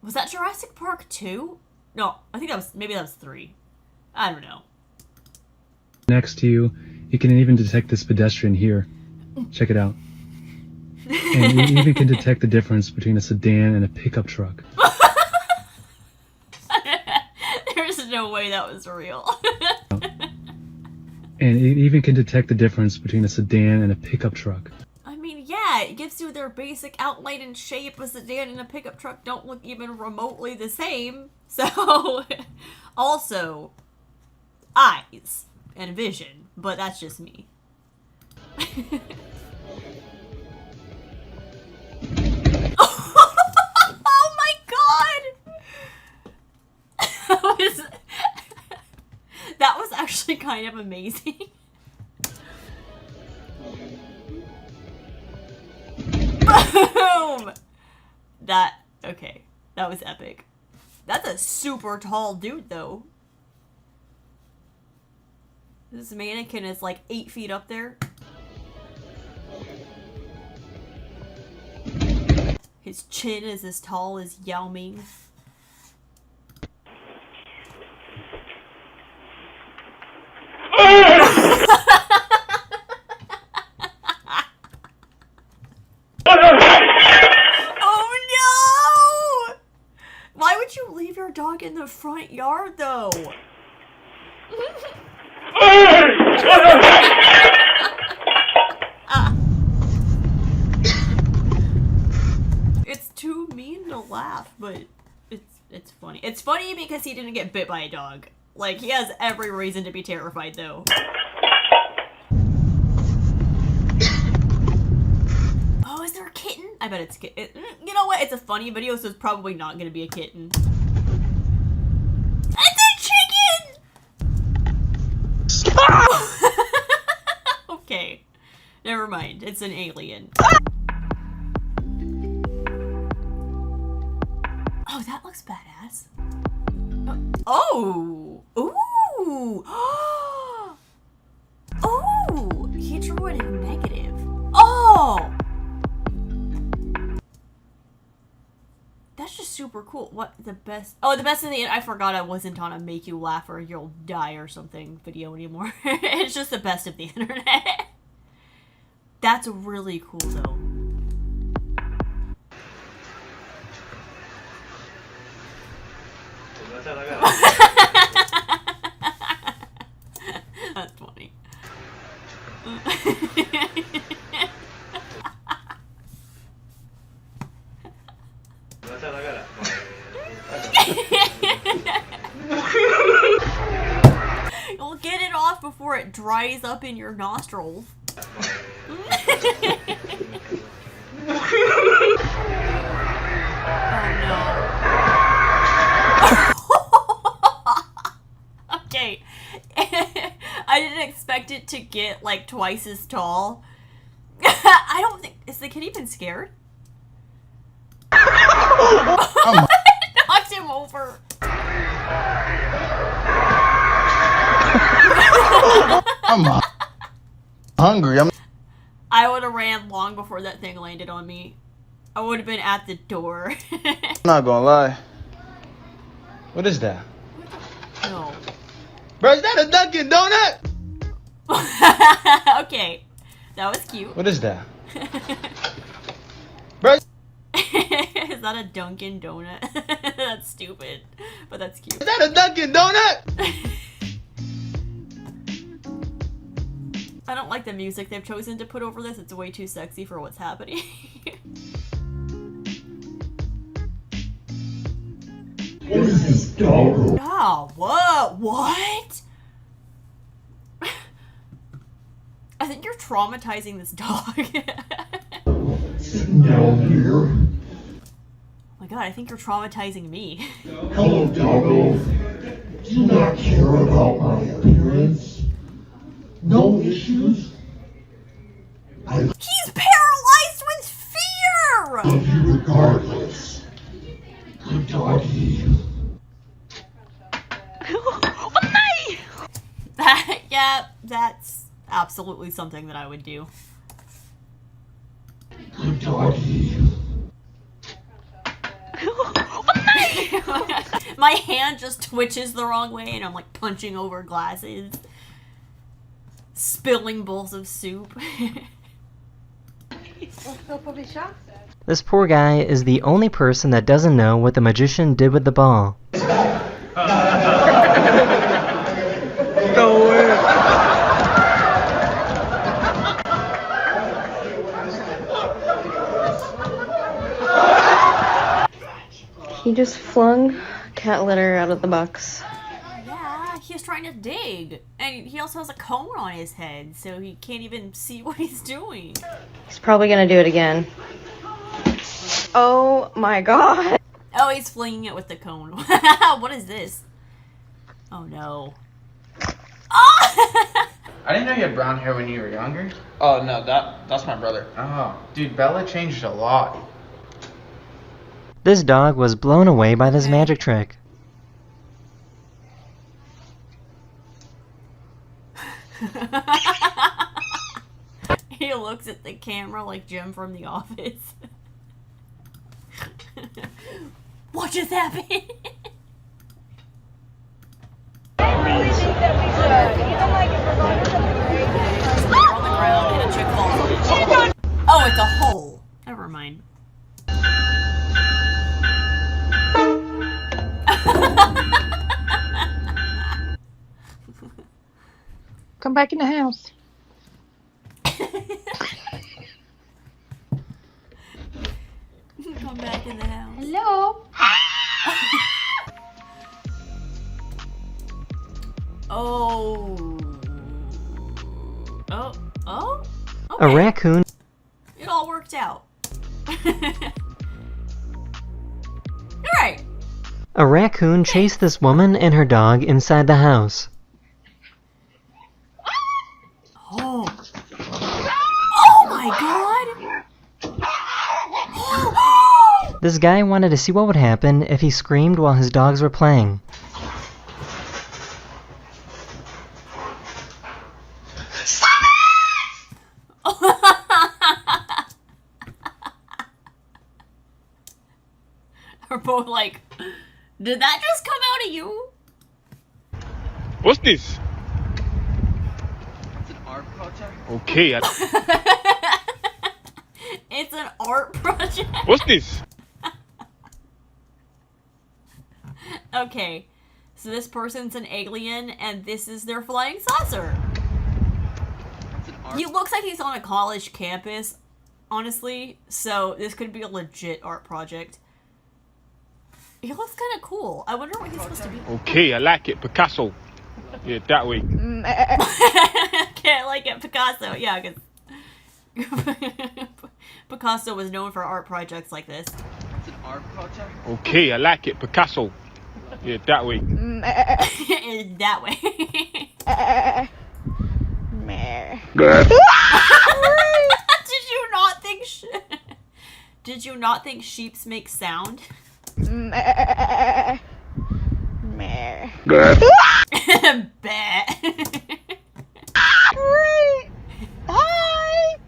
Was that Jurassic Park 2? No, I think that was, maybe that was 3. I don't know. Next to you, you can even detect this pedestrian here. Check it out. And you even can detect the difference between a sedan and a pickup truck. There's no way that was real. And it even can detect the difference between a sedan and a pickup truck. I mean, yeah, it gives you their basic outline and shape. A sedan and a pickup truck don't look even remotely the same. So, also, eyes and vision, but that's just me. Oh my god! That was actually kind of amazing. Boom! Okay, that was epic. That's a super tall dude, though. This mannequin is like 8 feet up there. His chin is as tall as Yao Ming. Oh no! Why would you leave your dog in the front yard though? It's too mean to laugh, but it's funny. It's funny because he didn't get bit by a dog. Like, he has every reason to be terrified though. Oh, is there a kitten? I bet it's you know what? It's a funny video, so it's probably not gonna be a kitten. It's a chicken! Okay. Never mind. It's an alien. Oh, that looks badass. Oh! Ooh! Oh! He drew it in negative. Oh! That's just super cool. What, the best? Oh, the best of the... I forgot I wasn't on a make you laugh or you'll die or something video anymore. It's just the best of the internet. That's really cool, though. That's funny. You'll get it off before it dries up in your nostrils. Okay. I didn't expect it to get like twice as tall. I don't think... Is the kid even scared? Knocked him over. I'm hungry. I would have ran long before that thing landed on me. I would have been at the door. I'm not gonna lie. What is that? No. Bro, is that a Dunkin' Donut? Okay. That was cute. What is that? Bro. Is that a Dunkin' Donut? That's stupid, but that's cute. Is that a Dunkin' Donut? I don't like the music they've chosen to put over this. It's way too sexy for what's happening. What is this dog? Oh, what? What? I think you're traumatizing this dog. Sitting down here. Oh my god, I think you're traumatizing me. Hello, doggo. Do you not care about my appearance? No issues? He's paralyzed with fear! Love you regardless. Good doggy. Yeah, that's absolutely something that I would do. Good doggy. My hand just twitches the wrong way and I'm like punching over glasses. Spilling bowls of soup. This poor guy is the only person that doesn't know what the magician did with the ball. No way. He just flung cat litter out of the box. Yeah, he's trying to dig. And he also has a cone on his head, so he can't even see what he's doing. He's probably gonna do it again. Oh my god. Oh, he's flinging it with the cone. What is this? Oh no. I didn't know you had brown hair when you were younger. Oh no, that's my brother. Oh, dude, Bella changed a lot. This dog was blown away by this magic trick. He looks at the camera like Jim from The Office. What just happened? On the ground and a chick falls on it. Oh, it's a hole. Never mind. Come back in the house. Come back in the house. Hello? Oh. Oh. Oh? A Okay. raccoon. It all worked out. Alright. A raccoon chased this woman and her dog inside the house. Oh. Oh my god! This guy wanted to see what would happen if he screamed while his dogs were playing. We're both like, did that just come out of you? What's this? It's an art project. Okay. It's an art project. What's this? Okay, so this person's an alien and this is their flying saucer. He looks like he's on a college campus, honestly, so this could be a legit art project. He looks kind of cool. I wonder what he's supposed to be. Okay, I like it. Picasso. Yeah, that way. Can't like it, Picasso. Yeah, because Picasso was known for art projects like this. It's an art project. Okay, I like it. Picasso. Yeah, that way. That way. Did you not think? Did you not think sheeps make sound? Meh. Bet. Hi.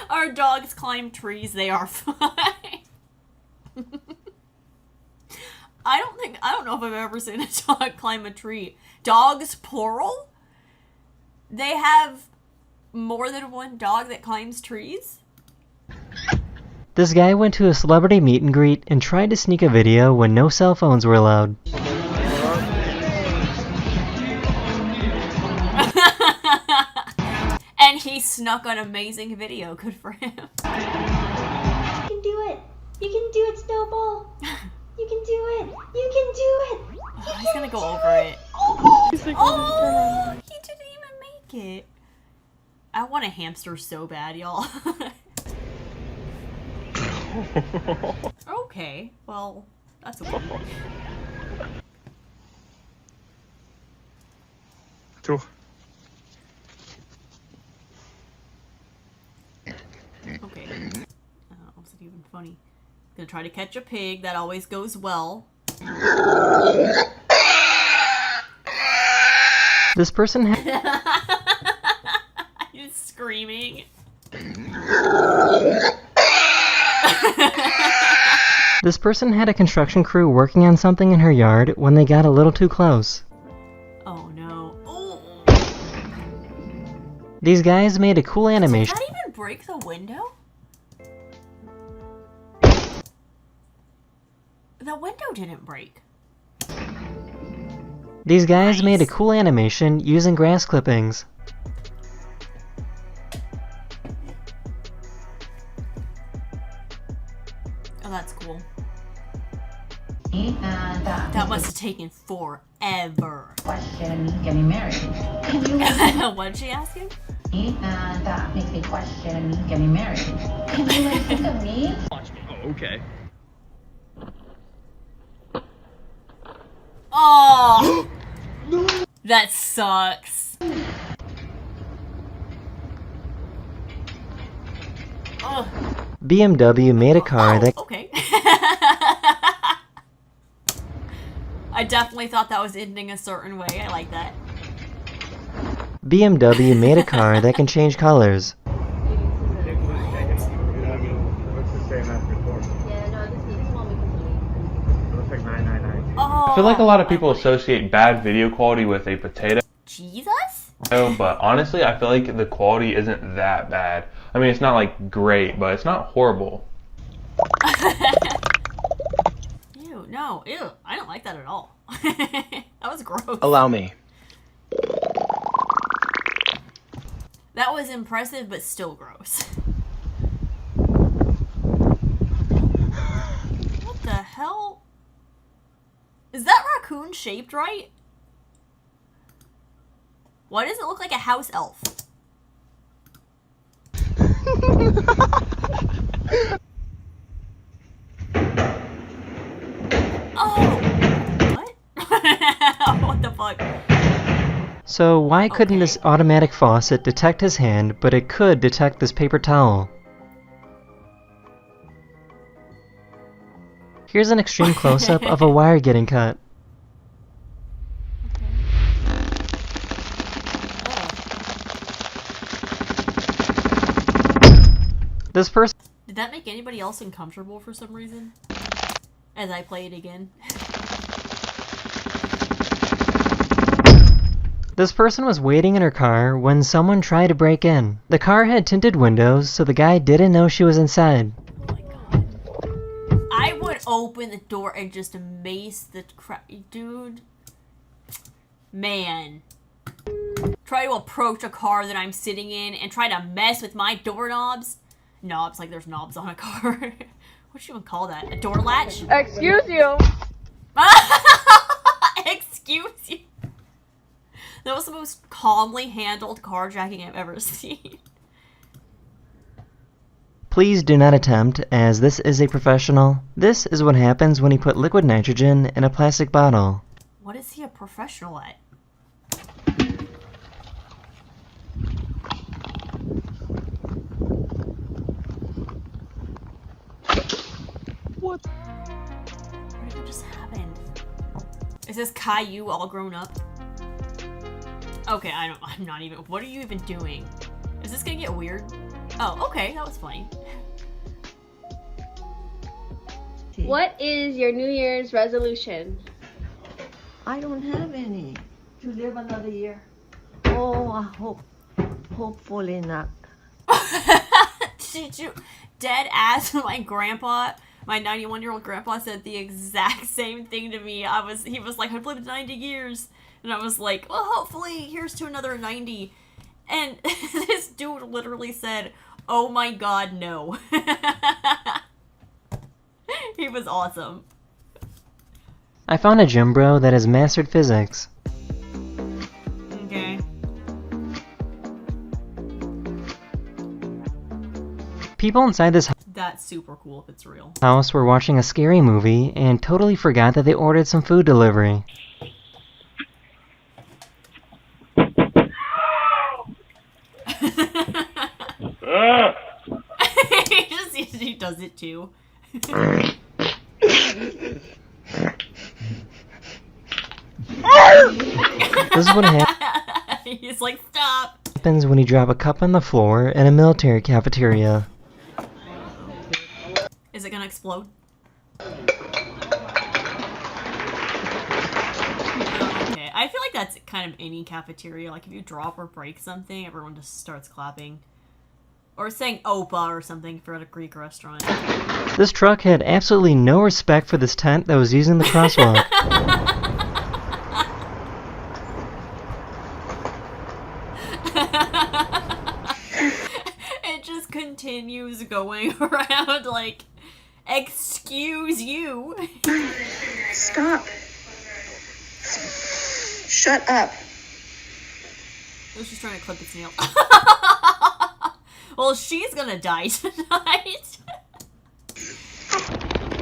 Our dogs climb trees. They are fine. I don't know if I've ever seen a dog climb a tree. Dogs, plural? They have more than one dog that climbs trees? This guy went to a celebrity meet and greet and tried to sneak a video when no cell phones were allowed. And he snuck an amazing video. Good for him. You can do it. You can do it, Snowball. You can do it. You can do it. Oh, he's gonna go over it. Oh, he didn't even make it. I want a hamster so bad, y'all. Okay, well, that's okay. Two. Okay. Was it even funny? Gonna try to catch a pig. That always goes well. This person He's screaming. This person had a construction crew working on something in her yard when they got a little too close. Oh no. Oh. These guys made a cool animation. Did that even break the window? The window didn't break. These guys made a cool animation using grass clippings. Oh, that's cool. That must have taken forever. Question getting married. What did she ask him? And that makes me question getting married. Can you like think of me? Oh, okay. Oh, that sucks. Oh. BMW made a car that Okay. I definitely thought that was ending a certain way. I like that. BMW made a car that can change colors. Oh, I feel like a lot of people associate bad video quality with a potato. Jesus? But honestly, I feel like the quality isn't that bad. I mean, it's not like great, but it's not horrible. Ew, no, ew. I don't like that at all. That was gross. Allow me. That was impressive, but still gross. What the hell? Is that raccoon shaped right? Why does it look like a house elf? Oh! What? What the fuck? So why couldn't this automatic faucet detect his hand, but it could detect this paper towel? Here's an extreme close-up of a wire getting cut. This person... Did that make anybody else uncomfortable for some reason? As I play it again. This person was waiting in her car when someone tried to break in. The car had tinted windows, so the guy didn't know she was inside. I would open the door and just mace the crap. Dude. Man. Try to approach a car that I'm sitting in and try to mess with my doorknobs. Knobs, like there's knobs on a car. What do you even call that? A door latch? Excuse you. Excuse you. That was the most calmly handled carjacking I've ever seen. Please do not attempt, as this is a professional. This is what happens when you put liquid nitrogen in a plastic bottle. What is he a professional at? What? What just happened? Is this Caillou all grown up? Okay, I'm not even, what are you even doing? Is this gonna get weird? Oh, okay, that was funny. What is your New Year's resolution? I don't have any. To live another year. Oh, I hope. Hopefully not. Dead ass. My grandpa, my 91-year-old grandpa, said the exact same thing to me. He was like, I've lived 90 years. And I was like, well, hopefully, here's to another 90. And this dude literally said, oh my god, no. He was awesome. I found a gym bro that has mastered physics. Okay. People inside this That's super cool if it's real. house were watching a scary movie and totally forgot that they ordered some food delivery. He does it too. This is what He's like, stop. happens when you drop a cup on the floor in a military cafeteria. Is it gonna explode? Okay, I feel like that's kind of any cafeteria. Like if you drop or break something, everyone just starts clapping. Or saying Opa or something for a Greek restaurant. This truck had absolutely no respect for this tent that was using the crosswalk. It just continues going around like, excuse you. Stop. Shut up. Oh, she's trying to clip its nail. Well, she's gonna die tonight.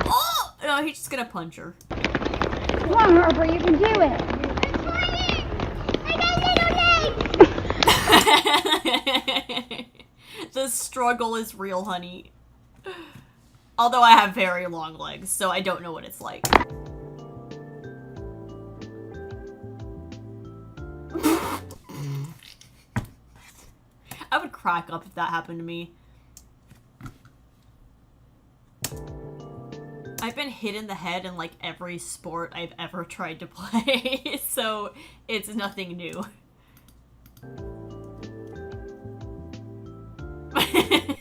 Oh! No, he's just gonna punch her. Come on, Harper, you can do it. It's flying! I got little legs! The struggle is real, honey. Although I have very long legs, so I don't know what it's like. I would crack up if that happened to me. I've been hit in the head in like every sport I've ever tried to play, so it's nothing new.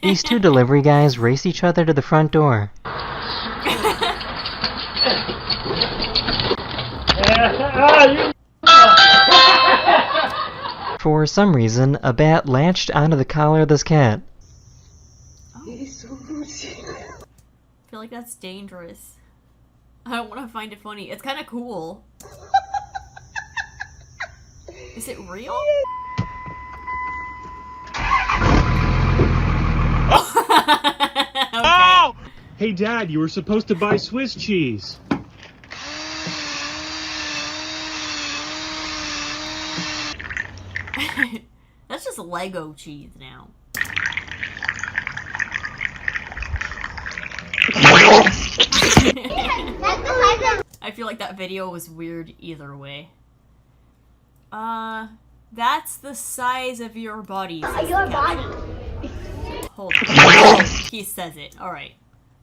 These two delivery guys race each other to the front door. For some reason, a bat latched onto the collar of this cat. I feel like that's dangerous. I don't want to find it funny. It's kind of cool. Is it real? Okay. Hey Dad, you were supposed to buy Swiss cheese. That's just Lego cheese now. I feel like that video was weird either way. That's the size of your body. Your body. Hold on. Oh, he says it. Alright.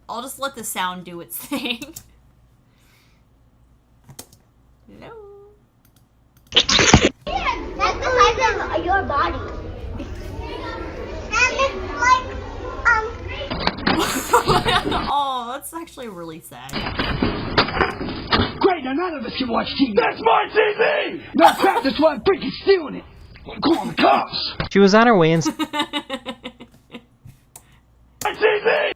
I'll just let the sound do its thing. Hello? That's the size of your body. And it's like, Oh, that's actually really sad. Great, now none of us can watch TV. That's my TV! No crap, that's why I'm freaking stealing it. I'm calling the cops. She was on her way in. My TV!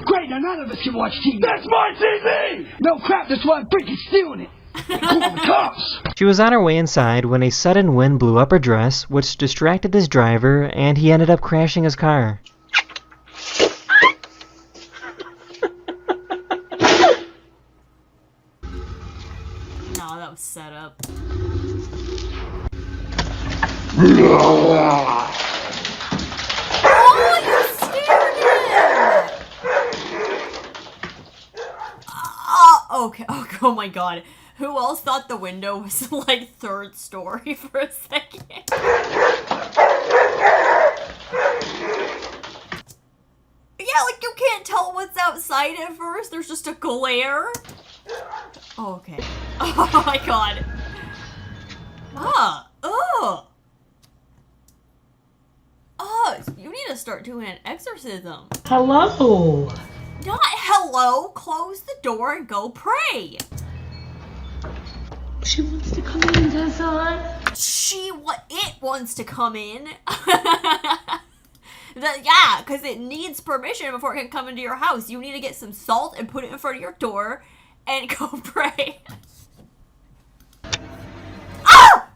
Great, now none of us can watch TV. That's my TV! No crap, that's why I'm freaking stealing it. I'm calling the cops. She was on her way inside when a sudden wind blew up her dress, which distracted this driver, and he ended up crashing his car. No, that was set up. Oh, you scared him! Okay. Oh my god. Who else thought the window was like third story for a second? Yeah, like you can't tell what's outside at first. There's just a glare. Oh, okay. Oh my god. Oh. gonna start doing an exorcism. Hello. Not hello. Close the door and go pray. She wants to come in, Tessa. It wants to come in. Yeah, because it needs permission before it can come into your house. You need to get some salt and put it in front of your door and go pray. Ah!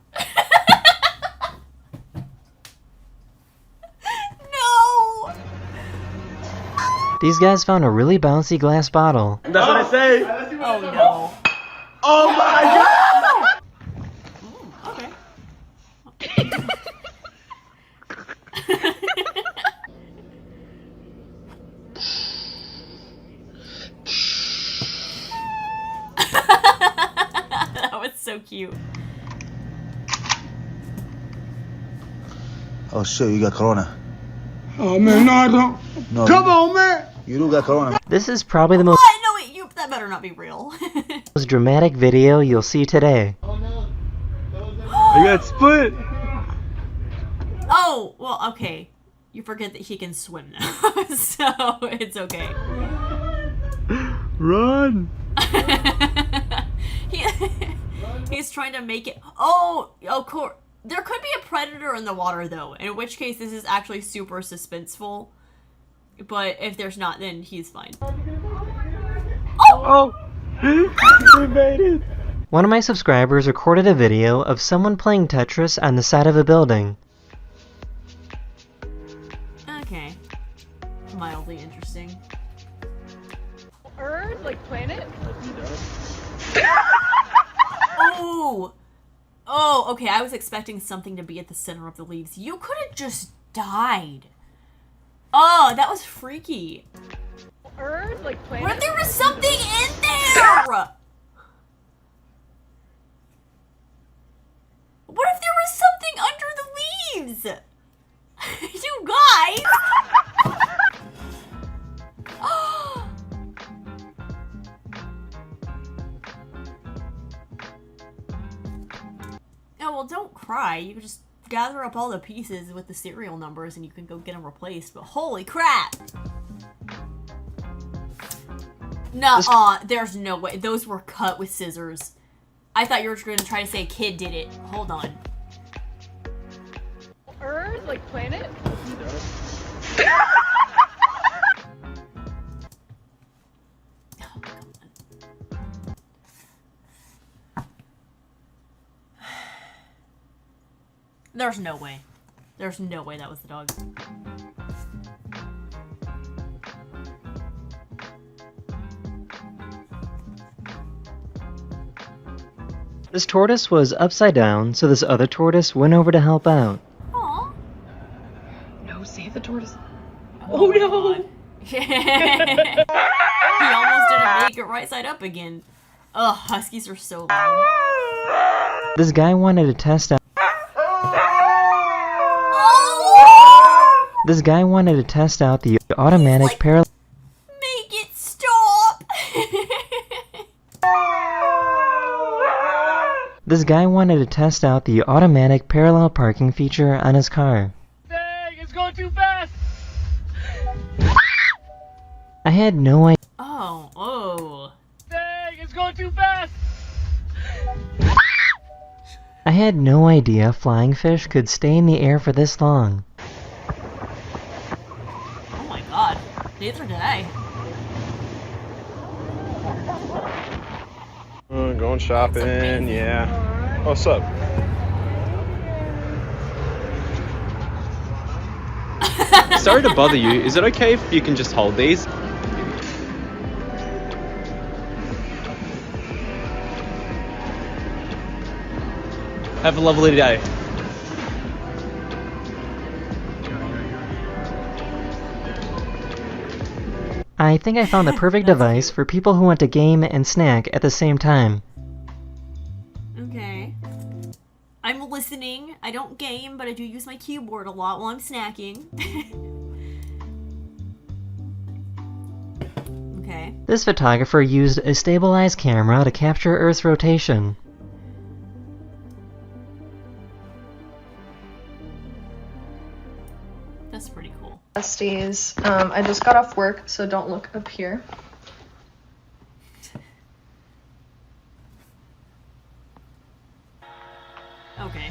No! These guys found a really bouncy glass bottle. That's what I say. Oh no. Oh my god! Okay. That was so cute. Oh shit, you got corona. Oh man, no, I don't. No, Come on, man. You do got corona. This is probably the most What? No, wait, that better not be real. dramatic video you'll see today. You got split. Oh, well, okay. You forget that he can swim now, so it's okay. Run. He's trying to make it. Oh, course. There could be a predator in the water, though, in which case this is actually super suspenseful. But if there's not, then he's fine. Oh! We made it! One of my subscribers recorded a video of someone playing Tetris on the side of a building. Okay. Mildly interesting. Earth, like planet? Oh! Oh, okay, I was expecting something to be at the center of the leaves. You could have just died. Oh, that was freaky. Earth, like planet? What if there was something in there? What if there was something under the leaves? You guys! Oh, well, don't cry. You can just gather up all the pieces with the serial numbers and you can go get them replaced. But holy crap! Nuh-uh, there's no way. Those were cut with scissors. I thought you were going to try to say a kid did it. Hold on. Earth, like planet? There's no way. There's no way that was the dog. This tortoise was upside down, so this other tortoise went over to help out. Aww. No, save the tortoise. Oh no! He almost didn't make it right side up again. Ugh, huskies are so loud. This guy wanted to test out. This guy wanted to test out the automatic parallel. Make it stop! This guy wanted to test out the automatic parallel parking feature on his car. Dang, it's going too fast! I had no idea. Oh. Dang, it's going too fast! I had no idea flying fish could stay in the air for this long. Oh my god. Neither did I. Going shopping, yeah. What's up? Sorry to bother you. Is it okay if you can just hold these? Have a lovely day. I think I found the perfect device for people who want to game and snack at the same time. Okay. I'm listening. I don't game, but I do use my keyboard a lot while I'm snacking. Okay. This photographer used a stabilized camera to capture Earth's rotation. That's pretty cool. Besties, I just got off work, so don't look up here. Okay.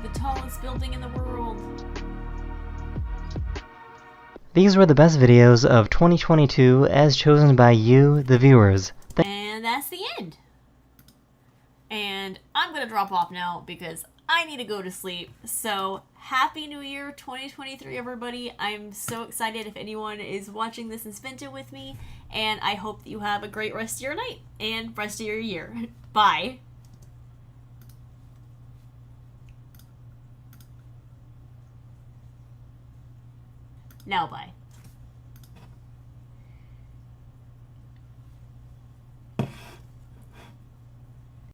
The tallest building in the world. These were the best videos of 2022 as chosen by you, the viewers. And that's the end. And I'm gonna drop off now because I need to go to sleep. So Happy New Year 2023, everybody. I'm so excited if anyone is watching this and spent it with me. And I hope that you have a great rest of your night and rest of your year. Bye. Now bye.